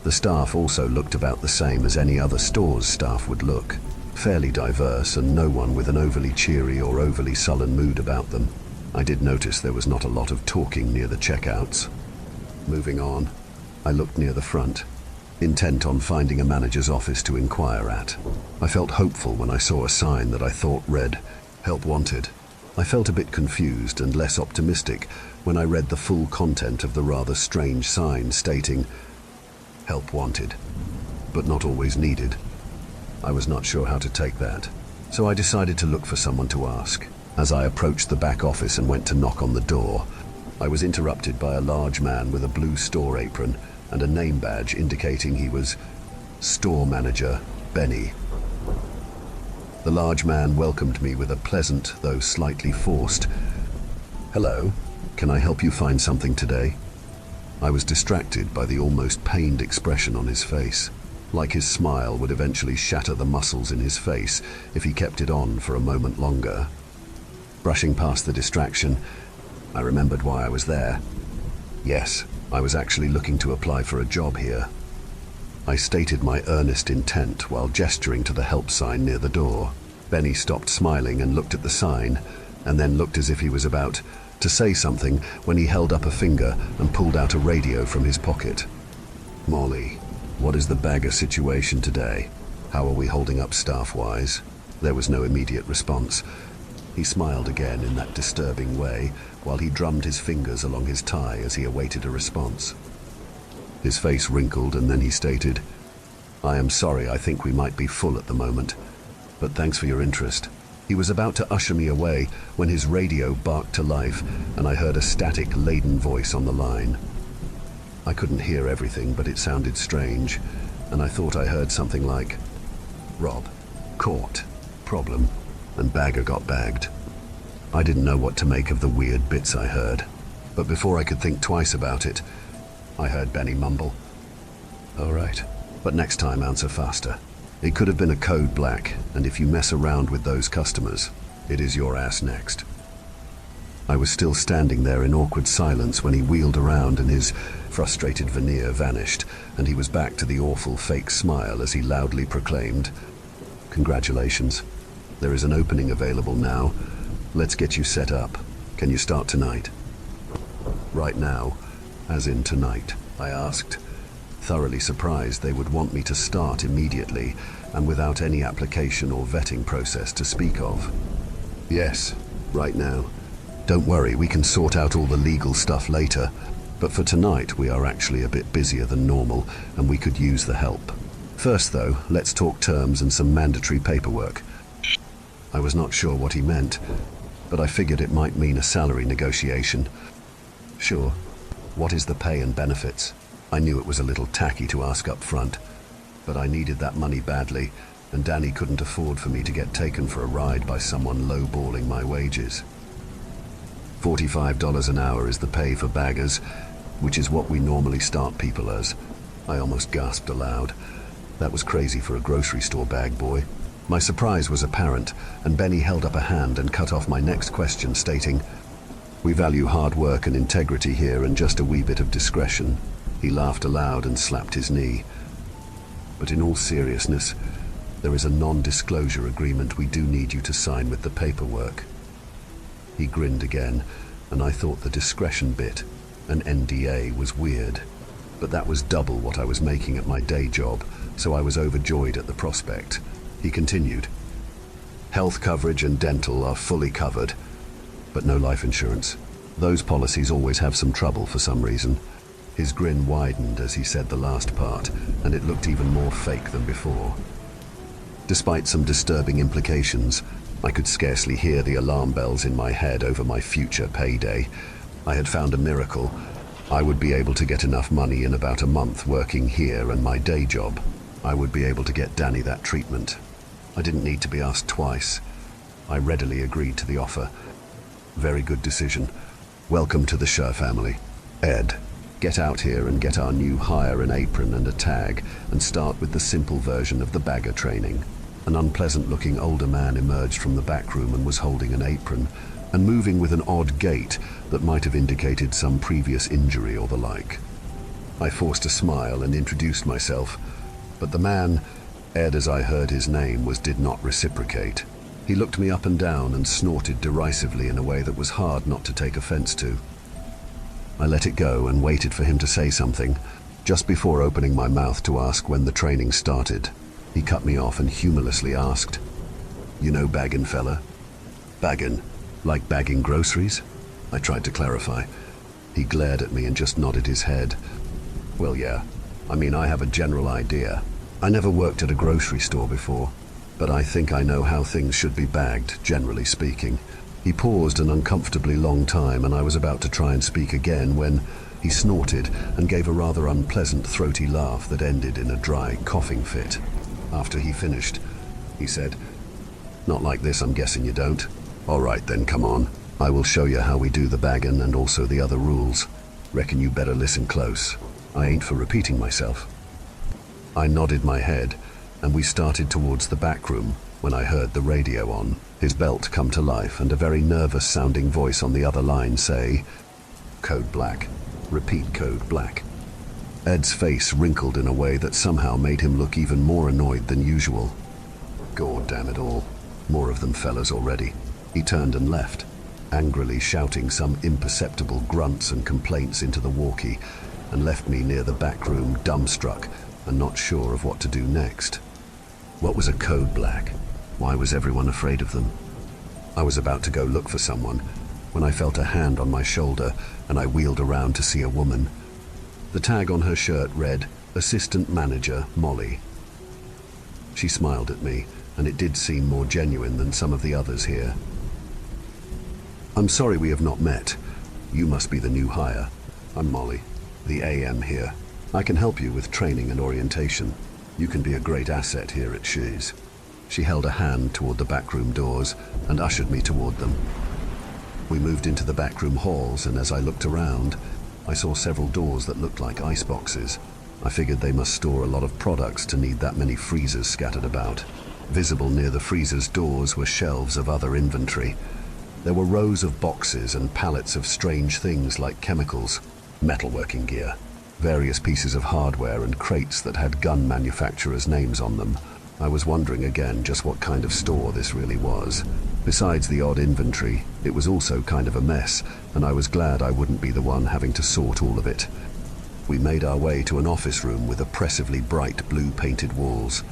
Speaker 1: The staff also looked about the same as any other store's staff would look, fairly diverse and no one with an overly cheery or overly sullen mood about them. I did notice there was not a lot of talking near the checkouts. Moving on, I looked near the front, intent on finding a manager's office to inquire at. I felt hopeful when I saw a sign that I thought read, "Help Wanted." I felt a bit confused and less optimistic when I read the full content of the rather strange sign stating, "Help Wanted, but not always needed." I was not sure how to take that, so I decided to look for someone to ask. As I approached the back office and went to knock on the door, I was interrupted by a large man with a blue store apron and a name badge indicating he was Store Manager Benny. The large man welcomed me with a pleasant, though slightly forced, "Hello, can I help you find something today?" I was distracted by the almost pained expression on his face, like his smile would eventually shatter the muscles in his face if he kept it on for a moment longer. Brushing past the distraction, I remembered why I was there. Yes, I was actually looking to apply for a job here. I stated my earnest intent while gesturing to the help sign near the door. Benny stopped smiling and looked at the sign, and then looked as if he was about to say something when he held up a finger and pulled out a radio from his pocket. "Molly, what is the bagger situation today? How are we holding up staff-wise?" There was no immediate response. He smiled again in that disturbing way while he drummed his fingers along his tie as he awaited a response. His face wrinkled and then he stated, "I am sorry, I think we might be full at the moment, but thanks for your interest." He was about to usher me away when his radio barked to life and I heard a static, laden voice on the line. I couldn't hear everything, but it sounded strange, and I thought I heard something like, "Rob, caught, problem, and bagger got bagged." I didn't know what to make of the weird bits I heard, but before I could think twice about it, I heard Benny mumble, "All right, but next time answer faster. It could have been a code black, and if you mess around with those customers, it is your ass next." I was still standing there in awkward silence when he wheeled around and his frustrated veneer vanished, and he was back to the awful fake smile as he loudly proclaimed, "Congratulations. There is an opening available now. Let's get you set up. Can you start tonight?" "Right now, as in tonight?" I asked, thoroughly surprised they would want me to start immediately and without any application or vetting process to speak of. "Yes, right now. Don't worry, we can sort out all the legal stuff later, but for tonight we are actually a bit busier than normal and we could use the help. First though, let's talk terms and some mandatory paperwork." I was not sure what he meant, but I figured it might mean a salary negotiation. "Sure. What is the pay and benefits?" I knew it was a little tacky to ask up front, but I needed that money badly, and Danny couldn't afford for me to get taken for a ride by someone lowballing my wages. $45 an hour is the pay for baggers, which is what we normally start people as. I almost gasped aloud. That was crazy for a grocery store bag boy. My surprise was apparent, and Benny held up a hand and cut off my next question, stating, "We value hard work and integrity here and just a wee bit of discretion." He laughed aloud and slapped his knee. "But in all seriousness, there is a non-disclosure agreement we do need you to sign with the paperwork." He grinned again, and I thought the discretion bit, an NDA, was weird. But that was double what I was making at my day job, so I was overjoyed at the prospect. He continued, "Health coverage and dental are fully covered, but no life insurance. Those policies always have some trouble for some reason." His grin widened as he said the last part, and it looked even more fake than before. Despite some disturbing implications, I could scarcely hear the alarm bells in my head over my future payday. I had found a miracle. I would be able to get enough money in about a month working here and my day job. I would be able to get Danny that treatment. I didn't need to be asked twice. I readily agreed to the offer. Very good decision. Welcome to the Scher family. Ed, get out here and get our new hire an apron and a tag, and start with the simple version of the bagger training. An unpleasant-looking older man emerged from the back room and was holding an apron, and moving with an odd gait that might have indicated some previous injury or the like. I forced a smile and introduced myself, but the man, Ed as I heard his name, did not reciprocate. He looked me up and down and snorted derisively in a way that was hard not to take offense to. I let it go and waited for him to say something, just before opening my mouth to ask when the training started. He cut me off and humorlessly asked, "You know baggin', fella?" "Baggin'? Like bagging groceries?" I tried to clarify. He glared at me and just nodded his head. "Well, yeah. I mean, I have a general idea. I never worked at a grocery store before, but I think I know how things should be bagged, generally speaking." He paused an uncomfortably long time, and I was about to try and speak again when he snorted and gave a rather unpleasant throaty laugh that ended in a dry coughing fit. After he finished, he said, "Not like this, I'm guessing you don't. All right then, come on. I will show you how we do the baggin' and also the other rules. Reckon you better listen close. I ain't for repeating myself." I nodded my head, and we started towards the back room when I heard the radio on, his belt come to life, and a very nervous-sounding voice on the other line say, "Code black. Repeat code black." Ed's face wrinkled in a way that somehow made him look even more annoyed than usual. God damn it all. More of them fellas already. He turned and left, angrily shouting some imperceptible grunts and complaints into the walkie, and left me near the back room dumbstruck and not sure of what to do next. What was a code black? Why was everyone afraid of them? I was about to go look for someone when I felt a hand on my shoulder, and I wheeled around to see a woman. The tag on her shirt read, "Assistant Manager, Molly." She smiled at me, and it did seem more genuine than some of the others here. "I'm sorry we have not met. You must be the new hire. I'm Molly, the AM here. I can help you with training and orientation. You can be a great asset here at Scher's." She held a hand toward the backroom doors and ushered me toward them. We moved into the backroom halls, and as I looked around, I saw several doors that looked like ice boxes. I figured they must store a lot of products to need that many freezers scattered about. Visible near the freezers' doors were shelves of other inventory. There were rows of boxes and pallets of strange things like chemicals, metalworking gear, various pieces of hardware, and crates that had gun manufacturers' names on them. I was wondering again just what kind of store this really was. Besides the odd inventory, it was also kind of a mess, and I was glad I wouldn't be the one having to sort all of it. We made our way to an office room with oppressively bright blue painted walls.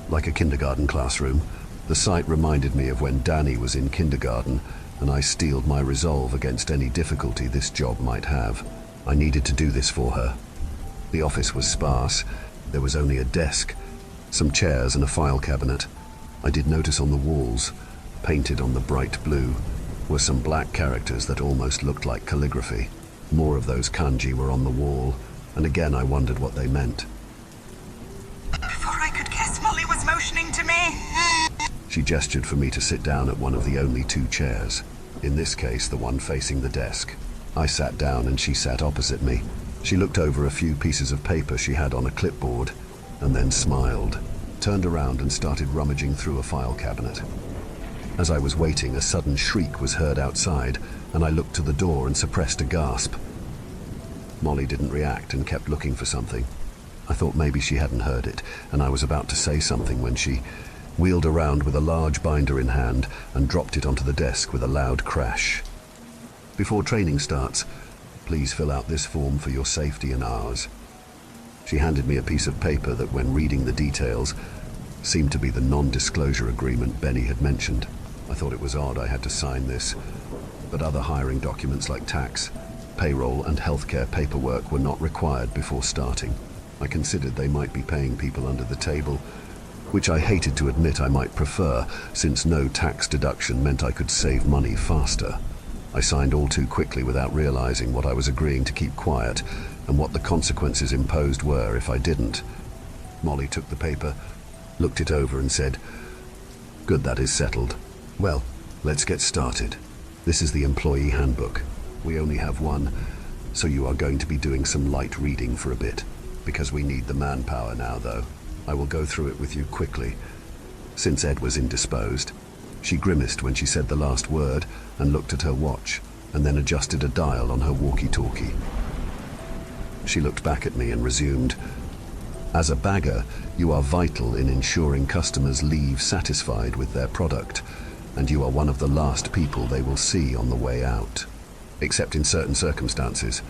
Speaker 1: Like a kindergarten classroom, the sight reminded me of when Danny was in kindergarten, and I steeled my resolve against any difficulty this job might have. I needed to do this for her. The office was sparse. There was only a desk, some chairs and a file cabinet. I did notice on the walls, painted on the bright blue, were some black characters that almost looked like calligraphy. More of those kanji were on the wall, and again I wondered what they meant.
Speaker 3: Before I could guess, Molly was motioning to me.
Speaker 1: She gestured for me to sit down at one of the only two chairs, in this case the one facing the desk. I sat down and she sat opposite me. She looked over a few pieces of paper she had on a clipboard, and then smiled, turned around and started rummaging through a file cabinet. As I was waiting, a sudden shriek was heard outside, and I looked to the door and suppressed a gasp. Molly didn't react and kept looking for something. I thought maybe she hadn't heard it, and I was about to say something when she wheeled around with a large binder in hand and dropped it onto the desk with a loud crash. "Before training starts, please fill out this form for your safety and ours." She handed me a piece of paper that, when reading the details, seemed to be the non-disclosure agreement Benny had mentioned. I thought it was odd I had to sign this, but other hiring documents like tax, payroll and healthcare paperwork were not required before starting. I considered they might be paying people under the table, which I hated to admit I might prefer, since no tax deduction meant I could save money faster. I signed all too quickly without realizing what I was agreeing to keep quiet and what the consequences imposed were if I didn't. Molly took the paper, looked it over and said, "Good, that is settled. Well, let's get started. This is the employee handbook. We only have one, so you are going to be doing some light reading for a bit, because we need the manpower now, though. I will go through it with you quickly, since Ed was indisposed." She grimaced when she said the last word and looked at her watch, and then adjusted a dial on her walkie-talkie. She looked back at me and resumed, "As a bagger, you are vital in ensuring customers leave satisfied with their product, and you are one of the last people they will see on the way out, except in certain circumstances."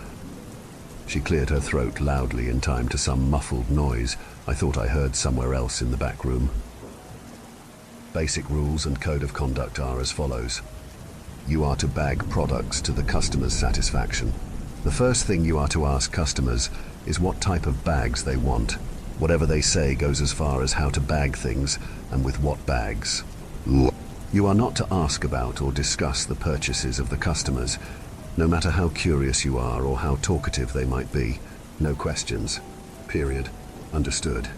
Speaker 1: She cleared her throat loudly in time to some muffled noise I thought I heard somewhere else in the back room. Basic rules and code of conduct are as follows. You are to bag products to the customer's satisfaction. The first thing you are to ask customers is what type of bags they want. Whatever they say goes as far as how to bag things and with what bags. You are not to ask about or discuss the purchases of the customers, no matter how curious you are or how talkative they might be. No questions. Period. Understood.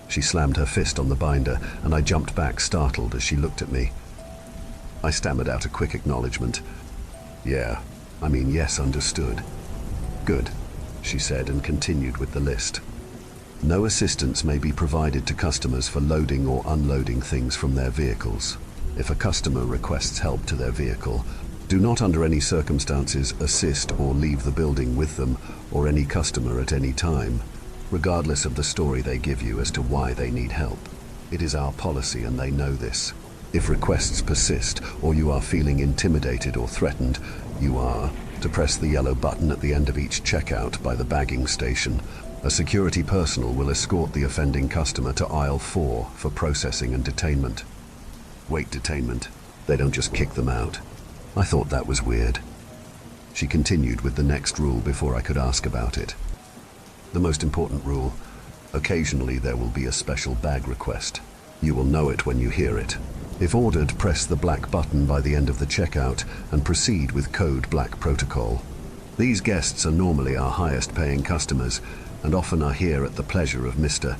Speaker 1: She slammed her fist on the binder, and I jumped back startled as she looked at me. I stammered out a quick acknowledgement. Yes, understood. Good, she said, and continued with the list. No assistance may be provided to customers for loading or unloading things from their vehicles. If a customer requests help to their vehicle, do not under any circumstances assist or leave the building with them or any customer at any time, regardless of the story they give you as to why they need help. It is our policy and they know this. If requests persist or you are feeling intimidated or threatened, you are to press the yellow button at the end of each checkout by the bagging station. A security personnel will escort the offending customer to aisle 4 for processing and detainment. Wait, detainment? They don't just kick them out. I thought that was weird. She continued with the next rule before I could ask about it. The most important rule: occasionally there will be a special bag request. You will know it when you hear it. If ordered, press the black button by the end of the checkout and proceed with code black protocol. These guests are normally our highest paying customers and often are here at the pleasure of Mr.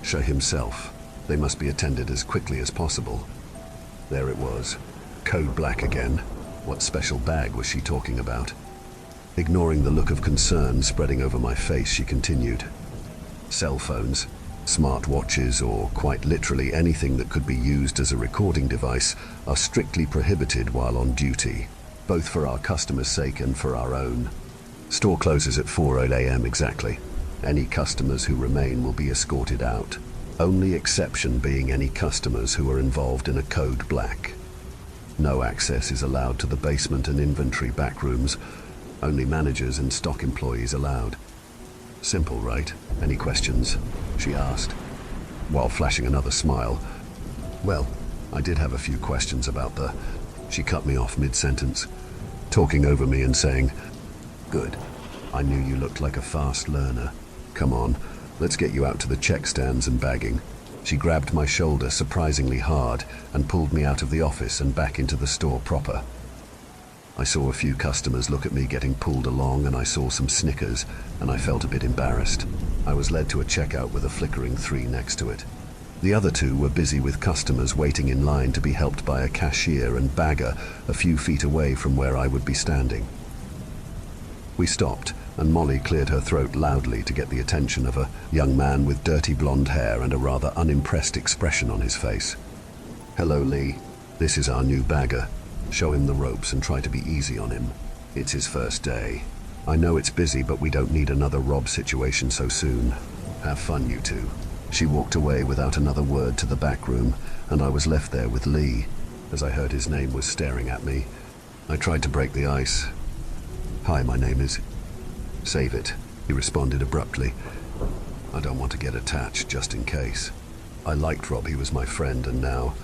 Speaker 1: Shah himself. They must be attended as quickly as possible. There it was. Code black again. What special bag was she talking about? Ignoring the look of concern spreading over my face, she continued. Cell phones, smart watches, or quite literally anything that could be used as a recording device are strictly prohibited while on duty, both for our customers' sake and for our own. Store closes at 4 a.m. exactly. Any customers who remain will be escorted out. Only exception being any customers who are involved in a code black. No access is allowed to the basement and inventory back rooms. Only managers and stock employees allowed. Simple, right? Any questions? She asked, while flashing another smile. Well, I did have a few questions about the... She cut me off mid-sentence, talking over me and saying, "Good. I knew you looked like a fast learner. Come on, let's get you out to the check stands and bagging." She grabbed my shoulder surprisingly hard and pulled me out of the office and back into the store proper. I saw a few customers look at me getting pulled along, and I saw some snickers, and I felt a bit embarrassed. I was led to a checkout with a flickering 3 next to it. The other two were busy with customers waiting in line to be helped by a cashier and bagger a few feet away from where I would be standing. We stopped, and Molly cleared her throat loudly to get the attention of a young man with dirty blonde hair and a rather unimpressed expression on his face. "Hello, Lee. This is our new bagger. Show him the ropes and try to be easy on him. It's his first day. I know it's busy, but we don't need another Rob situation so soon. Have fun, you two." She walked away without another word to the back room, and I was left there with Lee. As I heard his name was staring at me, I tried to break the ice. "Hi, my name is..." "Save it," he responded abruptly. "I don't want to get attached, just in case. I liked Rob, he was my friend, and now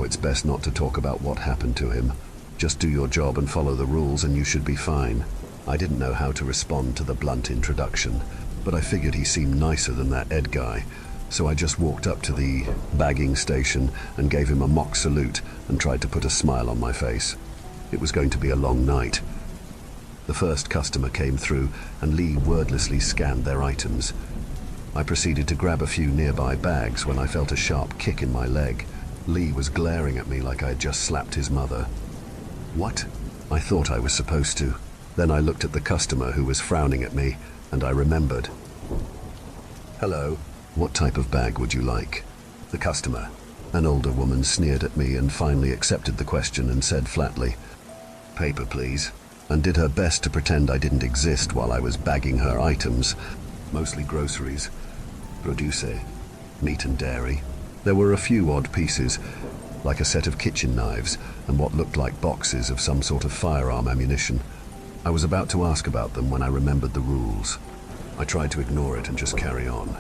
Speaker 1: it's best not to talk about what happened to him. Just do your job and follow the rules and you should be fine." I didn't know how to respond to the blunt introduction, but I figured he seemed nicer than that Ed guy, so I just walked up to the bagging station and gave him a mock salute and tried to put a smile on my face. It was going to be a long night. The first customer came through and Lee wordlessly scanned their items. I proceeded to grab a few nearby bags when I felt a sharp kick in my leg. Lee was glaring at me like I had just slapped his mother. "What?" I thought I was supposed to. Then I looked at the customer who was frowning at me, and I remembered. "Hello, what type of bag would you like?" The customer, an older woman, sneered at me and finally accepted the question and said flatly, "Paper, please," and did her best to pretend I didn't exist while I was bagging her items, mostly groceries, produce, meat and dairy. There were a few odd pieces, like a set of kitchen knives and what looked like boxes of some sort of firearm ammunition. I was about to ask about them when I remembered the rules. I tried to ignore it and just carry on.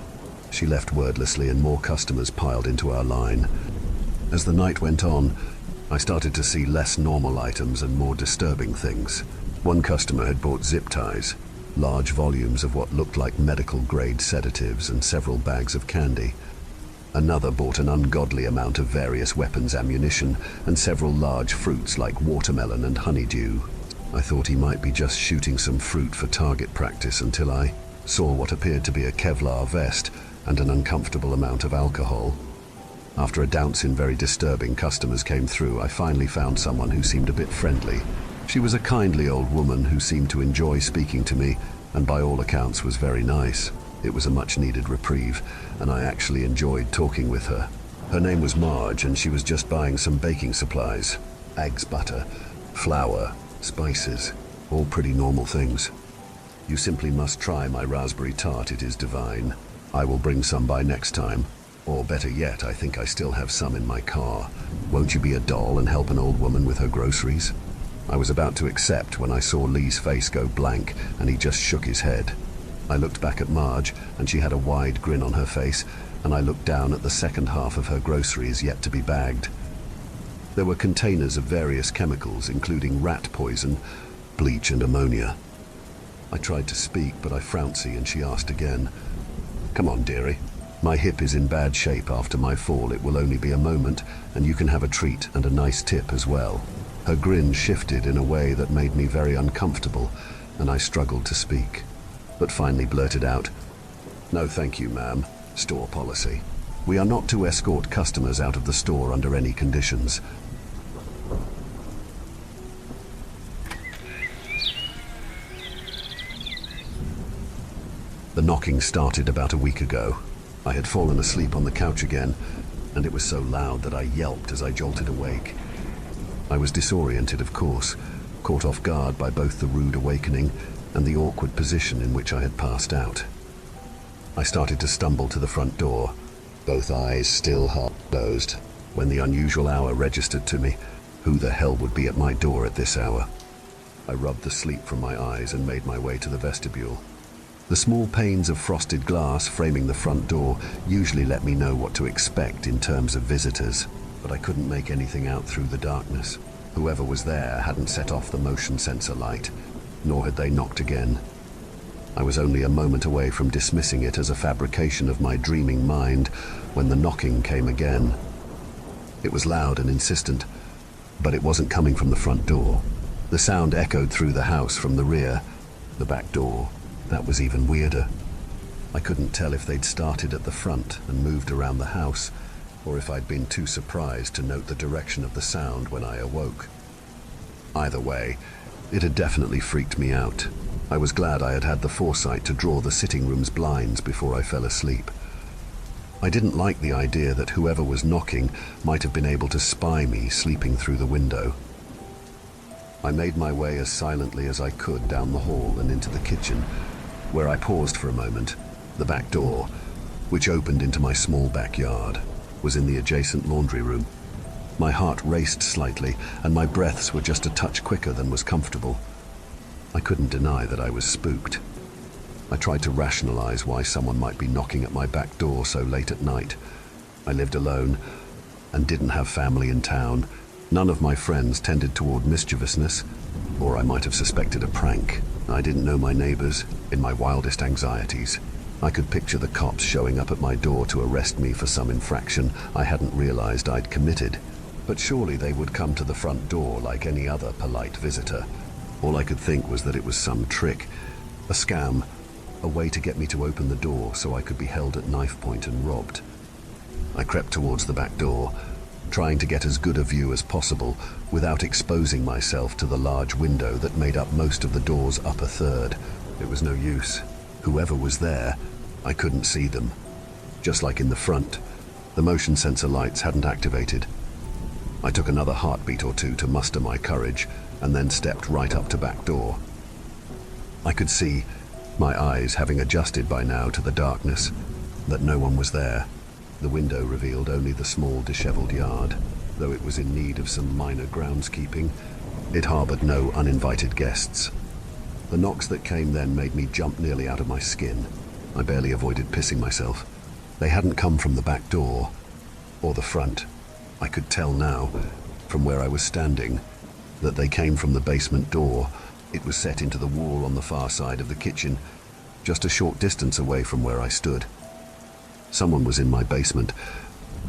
Speaker 1: She left wordlessly and more customers piled into our line. As the night went on, I started to see less normal items and more disturbing things. One customer had bought zip ties, large volumes of what looked like medical-grade sedatives, and several bags of candy. Another bought an ungodly amount of various weapons ammunition and several large fruits like watermelon and honeydew. I thought he might be just shooting some fruit for target practice until I saw what appeared to be a Kevlar vest and an uncomfortable amount of alcohol. After a dousing very disturbing customers came through, I finally found someone who seemed a bit friendly. She was a kindly old woman who seemed to enjoy speaking to me and by all accounts was very nice. It was a much-needed reprieve, and I actually enjoyed talking with her. Her name was Marge, and she was just buying some baking supplies. Eggs, butter, flour, spices, all pretty normal things. "You simply must try my raspberry tart, it is divine. I will bring some by next time. Or better yet, I think I still have some in my car. Won't you be a doll and help an old woman with her groceries?" I was about to accept when I saw Lee's face go blank, and he just shook his head. I looked back at Marge, and she had a wide grin on her face, and I looked down at the second half of her groceries yet to be bagged. There were containers of various chemicals, including rat poison, bleach, and ammonia. I tried to speak, but I frowncy, and she asked again. "Come on, dearie. My hip is in bad shape after my fall. It will only be a moment, and you can have a treat and a nice tip as well." Her grin shifted in a way that made me very uncomfortable, and I struggled to speak, but finally blurted out, "No thank you, ma'am. Store policy. We are not to escort customers out of the store under any conditions." The knocking started about a week ago. I had fallen asleep on the couch again, and it was so loud that I yelped as I jolted awake. I was disoriented, of course, caught off guard by both the rude awakening and the awkward position in which I had passed out. I started to stumble to the front door, both eyes still half closed, when the unusual hour registered to me. Who the hell would be at my door at this hour? I rubbed the sleep from my eyes and made my way to the vestibule. The small panes of frosted glass framing the front door usually let me know what to expect in terms of visitors, but I couldn't make anything out through the darkness. Whoever was there hadn't set off the motion sensor light, nor had they knocked again. I was only a moment away from dismissing it as a fabrication of my dreaming mind when the knocking came again. It was loud and insistent, but it wasn't coming from the front door. The sound echoed through the house from the rear, the back door. That was even weirder. I couldn't tell if they'd started at the front and moved around the house, or if I'd been too surprised to note the direction of the sound when I awoke. Either way, it had definitely freaked me out. I was glad I had had the foresight to draw the sitting room's blinds before I fell asleep. I didn't like the idea that whoever was knocking might have been able to spy me sleeping through the window. I made my way as silently as I could down the hall and into the kitchen, where I paused for a moment. The back door, which opened into my small backyard, was in the adjacent laundry room. My heart raced slightly, and my breaths were just a touch quicker than was comfortable. I couldn't deny that I was spooked. I tried to rationalize why someone might be knocking at my back door so late at night. I lived alone and didn't have family in town. None of my friends tended toward mischievousness, or I might have suspected a prank. I didn't know my neighbors. In my wildest anxieties, I could picture the cops showing up at my door to arrest me for some infraction I hadn't realized I'd committed. But surely they would come to the front door like any other polite visitor. All I could think was that it was some trick, a scam, a way to get me to open the door so I could be held at knife point and robbed. I crept towards the back door, trying to get as good a view as possible without exposing myself to the large window that made up most of the door's upper third. It was no use. Whoever was there, I couldn't see them. Just like in the front, the motion sensor lights hadn't activated. I took another heartbeat or two to muster my courage and then stepped right up to back door. I could see, my eyes having adjusted by now to the darkness, that no one was there. The window revealed only the small, disheveled yard. Though it was in need of some minor groundskeeping, it harbored no uninvited guests. The knocks that came then made me jump nearly out of my skin. I barely avoided pissing myself. They hadn't come from the back door or the front. I could tell now, from where I was standing, that they came from the basement door. It was set into the wall on the far side of the kitchen, just a short distance away from where I stood. Someone was in my basement,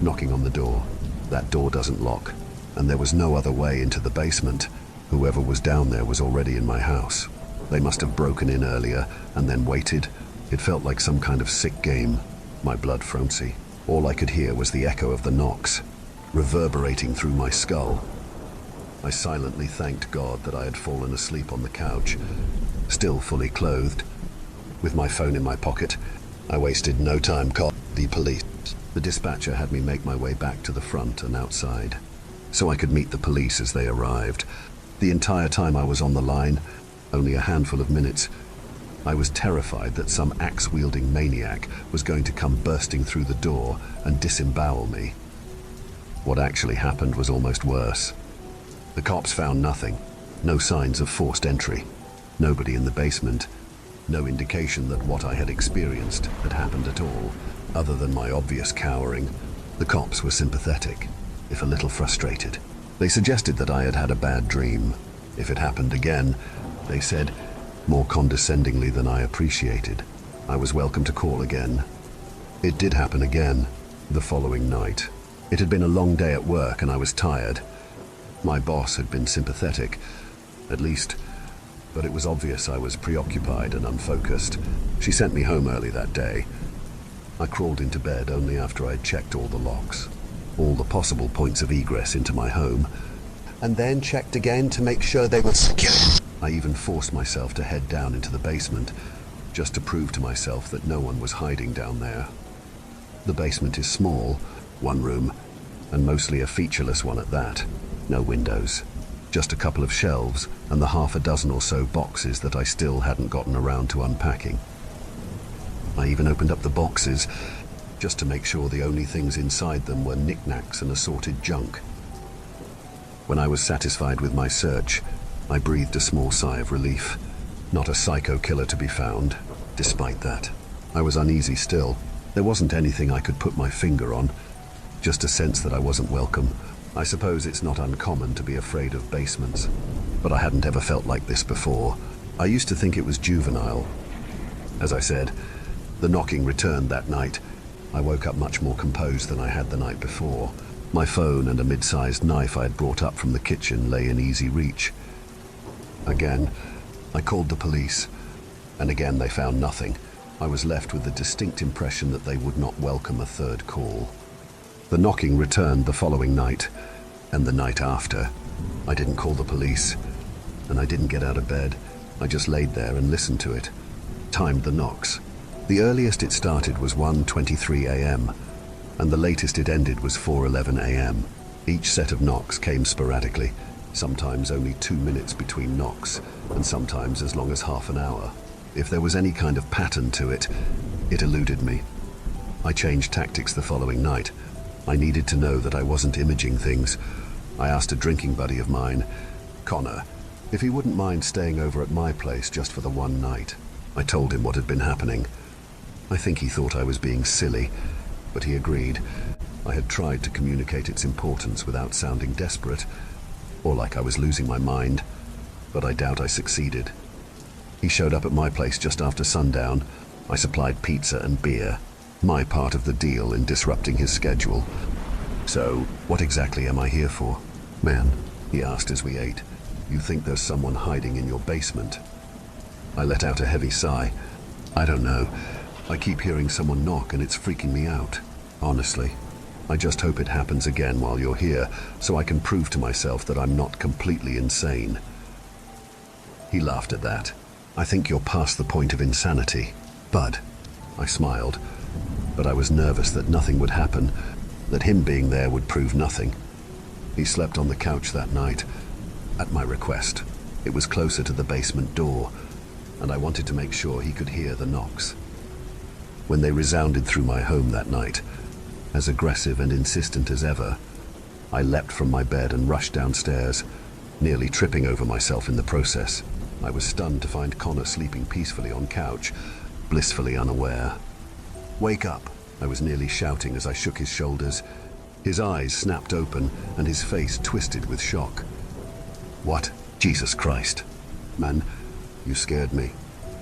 Speaker 1: knocking on the door. That door doesn't lock, and there was no other way into the basement. Whoever was down there was already in my house. They must have broken in earlier and then waited. It felt like some kind of sick game. My blood froze. All I could hear was the echo of the knocks, reverberating through my skull. I silently thanked God that I had fallen asleep on the couch, still fully clothed. With my phone in my pocket, I wasted no time calling the police. The dispatcher had me make my way back to the front and outside, so I could meet the police as they arrived. The entire time I was on the line, only a handful of minutes, I was terrified that some axe-wielding maniac was going to come bursting through the door and disembowel me. What actually happened was almost worse. The cops found nothing, no signs of forced entry, nobody in the basement, no indication that what I had experienced had happened at all, other than my obvious cowering. The cops were sympathetic, if a little frustrated. They suggested that I had had a bad dream. If it happened again, they said, more condescendingly than I appreciated, I was welcome to call again. It did happen again, the following night. It had been a long day at work and I was tired. My boss had been sympathetic, at least, but it was obvious I was preoccupied and unfocused. She sent me home early that day. I crawled into bed only after I'd checked all the locks, all the possible points of egress into my home, and then checked again to make sure they were secure. I even forced myself to head down into the basement, just to prove to myself that no one was hiding down there. The basement is small, one room, and mostly a featureless one at that. No windows, just a couple of shelves and the half a dozen or so boxes that I still hadn't gotten around to unpacking. I even opened up the boxes, just to make sure the only things inside them were knickknacks and assorted junk. When I was satisfied with my search, I breathed a small sigh of relief. Not a psycho killer to be found. Despite that, I was uneasy still. There wasn't anything I could put my finger on, just a sense that I wasn't welcome. I suppose it's not uncommon to be afraid of basements, but I hadn't ever felt like this before. I used to think it was juvenile. As I said, the knocking returned that night. I woke up much more composed than I had the night before. My phone and a mid-sized knife I had brought up from the kitchen lay in easy reach. Again, I called the police, and again they found nothing. I was left with the distinct impression that they would not welcome a third call. The knocking returned the following night, and the night after. I didn't call the police, and I didn't get out of bed. I just laid there and listened to it. Timed the knocks. The earliest it started was 1:23 a.m., and the latest it ended was 4:11 a.m. Each set of knocks came sporadically, sometimes only 2 minutes between knocks, and sometimes as long as half an hour. If there was any kind of pattern to it, it eluded me. I changed tactics the following night. I needed to know that I wasn't imaging things. I asked a drinking buddy of mine, Connor, if he wouldn't mind staying over at my place just for the one night. I told him what had been happening. I think he thought I was being silly, but he agreed. I had tried to communicate its importance without sounding desperate, or like I was losing my mind, but I doubt I succeeded. He showed up at my place just after sundown. I supplied pizza and beer, my part of the deal in disrupting his schedule. So, what exactly am I here for? Man, he asked as we ate, you think there's someone hiding in your basement? I let out a heavy sigh. I don't know. I keep hearing someone knock and it's freaking me out. Honestly, I just hope it happens again while you're here, so I can prove to myself that I'm not completely insane. He laughed at that. I think you're past the point of insanity. Bud, I smiled, but I was nervous that nothing would happen, that him being there would prove nothing. He slept on the couch that night, at my request. It was closer to the basement door, and I wanted to make sure he could hear the knocks. When they resounded through my home that night, as aggressive and insistent as ever, I leapt from my bed and rushed downstairs, nearly tripping over myself in the process. I was stunned to find Connor sleeping peacefully on couch, blissfully unaware. Wake up, I was nearly shouting as I shook his shoulders. His eyes snapped open and his face twisted with shock. What? Jesus Christ. Man, you scared me.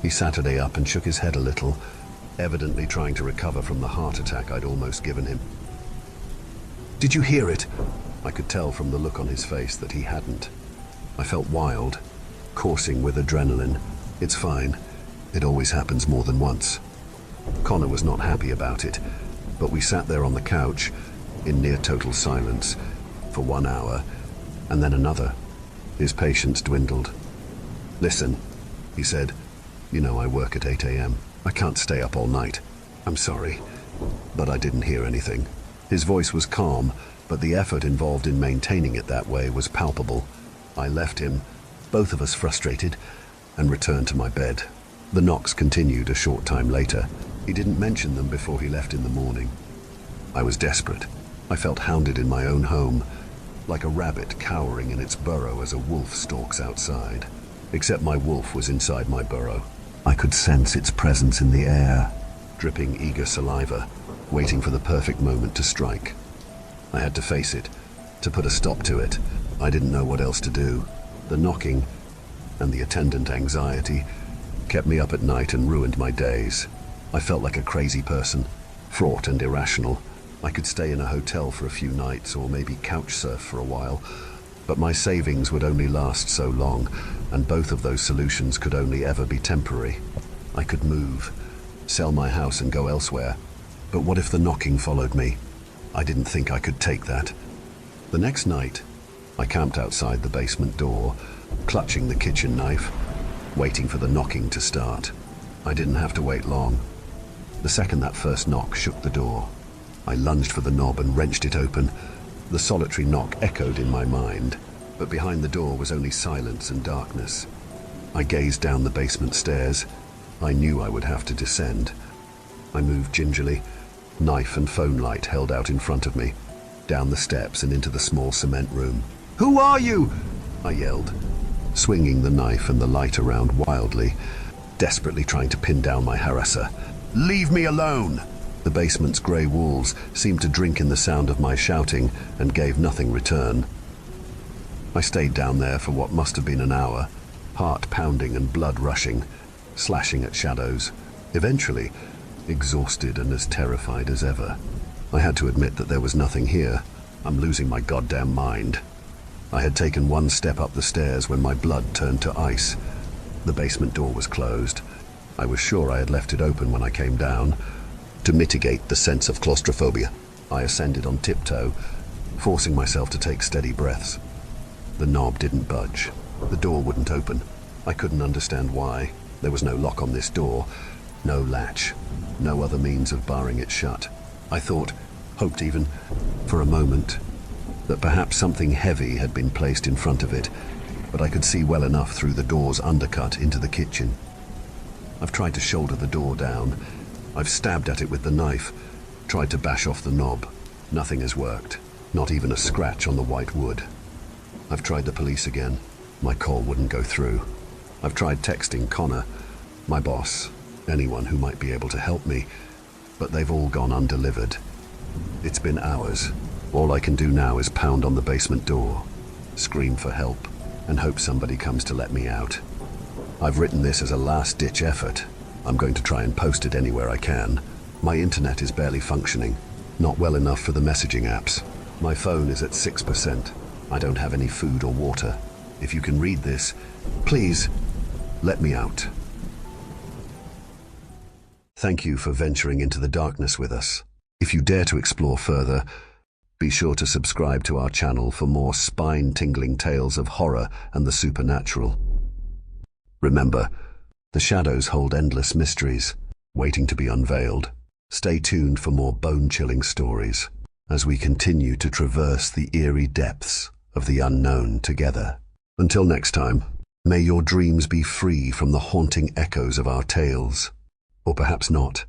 Speaker 1: He Saturday up and shook his head a little, evidently trying to recover from the heart attack I'd almost given him. Did you hear it? I could tell from the look on his face that he hadn't. I felt wild, coursing with adrenaline. It's fine. It always happens more than once. Connor was not happy about it, but we sat there on the couch, in near total silence, for 1 hour, and then another. His patience dwindled. Listen, he said, you know I work at 8 a.m. I can't stay up all night. I'm sorry, but I didn't hear anything. His voice was calm, but the effort involved in maintaining it that way was palpable. I left him, both of us frustrated, and returned to my bed. The knocks continued a short time later. He didn't mention them before he left in the morning. I was desperate. I felt hounded in my own home, like a rabbit cowering in its burrow as a wolf stalks outside. Except my wolf was inside my burrow. I could sense its presence in the air, dripping eager saliva, waiting for the perfect moment to strike. I had to face it, to put a stop to it. I didn't know what else to do. The knocking and the attendant anxiety kept me up at night and ruined my days. I felt like a crazy person, fraught and irrational. I could stay in a hotel for a few nights or maybe couch surf for a while, but my savings would only last so long, and both of those solutions could only ever be temporary. I could move, sell my house and go elsewhere, but what if the knocking followed me? I didn't think I could take that. The next night, I camped outside the basement door, clutching the kitchen knife, waiting for the knocking to start. I didn't have to wait long. The second that first knock shook the door, I lunged for the knob and wrenched it open. The solitary knock echoed in my mind, but behind the door was only silence and darkness. I gazed down the basement stairs. I knew I would have to descend. I moved gingerly, knife and phone light held out in front of me, down the steps and into the small cement room. "Who are you?" I yelled, swinging the knife and the light around wildly, desperately trying to pin down my harasser. "Leave me alone!" The basement's grey walls seemed to drink in the sound of my shouting and gave nothing return. I stayed down there for what must have been an hour, heart pounding and blood rushing, slashing at shadows. Eventually, exhausted and as terrified as ever, I had to admit that there was nothing here. I'm losing my goddamn mind. I had taken one step up the stairs when my blood turned to ice. The basement door was closed. I was sure I had left it open when I came down. To mitigate the sense of claustrophobia, I ascended on tiptoe, forcing myself to take steady breaths. The knob didn't budge. The door wouldn't open. I couldn't understand why. There was no lock on this door, no latch, no other means of barring it shut. I hoped even, for a moment, that perhaps something heavy had been placed in front of it, but I could see well enough through the door's undercut into the kitchen. I've tried to shoulder the door down. I've stabbed at it with the knife, tried to bash off the knob. Nothing has worked, not even a scratch on the white wood. I've tried the police again. My call wouldn't go through. I've tried texting Connor, my boss, anyone who might be able to help me, but they've all gone undelivered. It's been hours. All I can do now is pound on the basement door, scream for help, and hope somebody comes to let me out. I've written this as a last-ditch effort. I'm going to try and post it anywhere I can. My internet is barely functioning, not well enough for the messaging apps. My phone is at 6%. I don't have any food or water. If you can read this, please, let me out. Thank you for venturing into the darkness with us. If you dare to explore further, be sure to subscribe to our channel for more spine-tingling tales of horror and the supernatural. Remember, the shadows hold endless mysteries, waiting to be unveiled. Stay tuned for more bone-chilling stories as we continue to traverse the eerie depths of the unknown together. Until next time, may your dreams be free from the haunting echoes of our tales. Or perhaps not.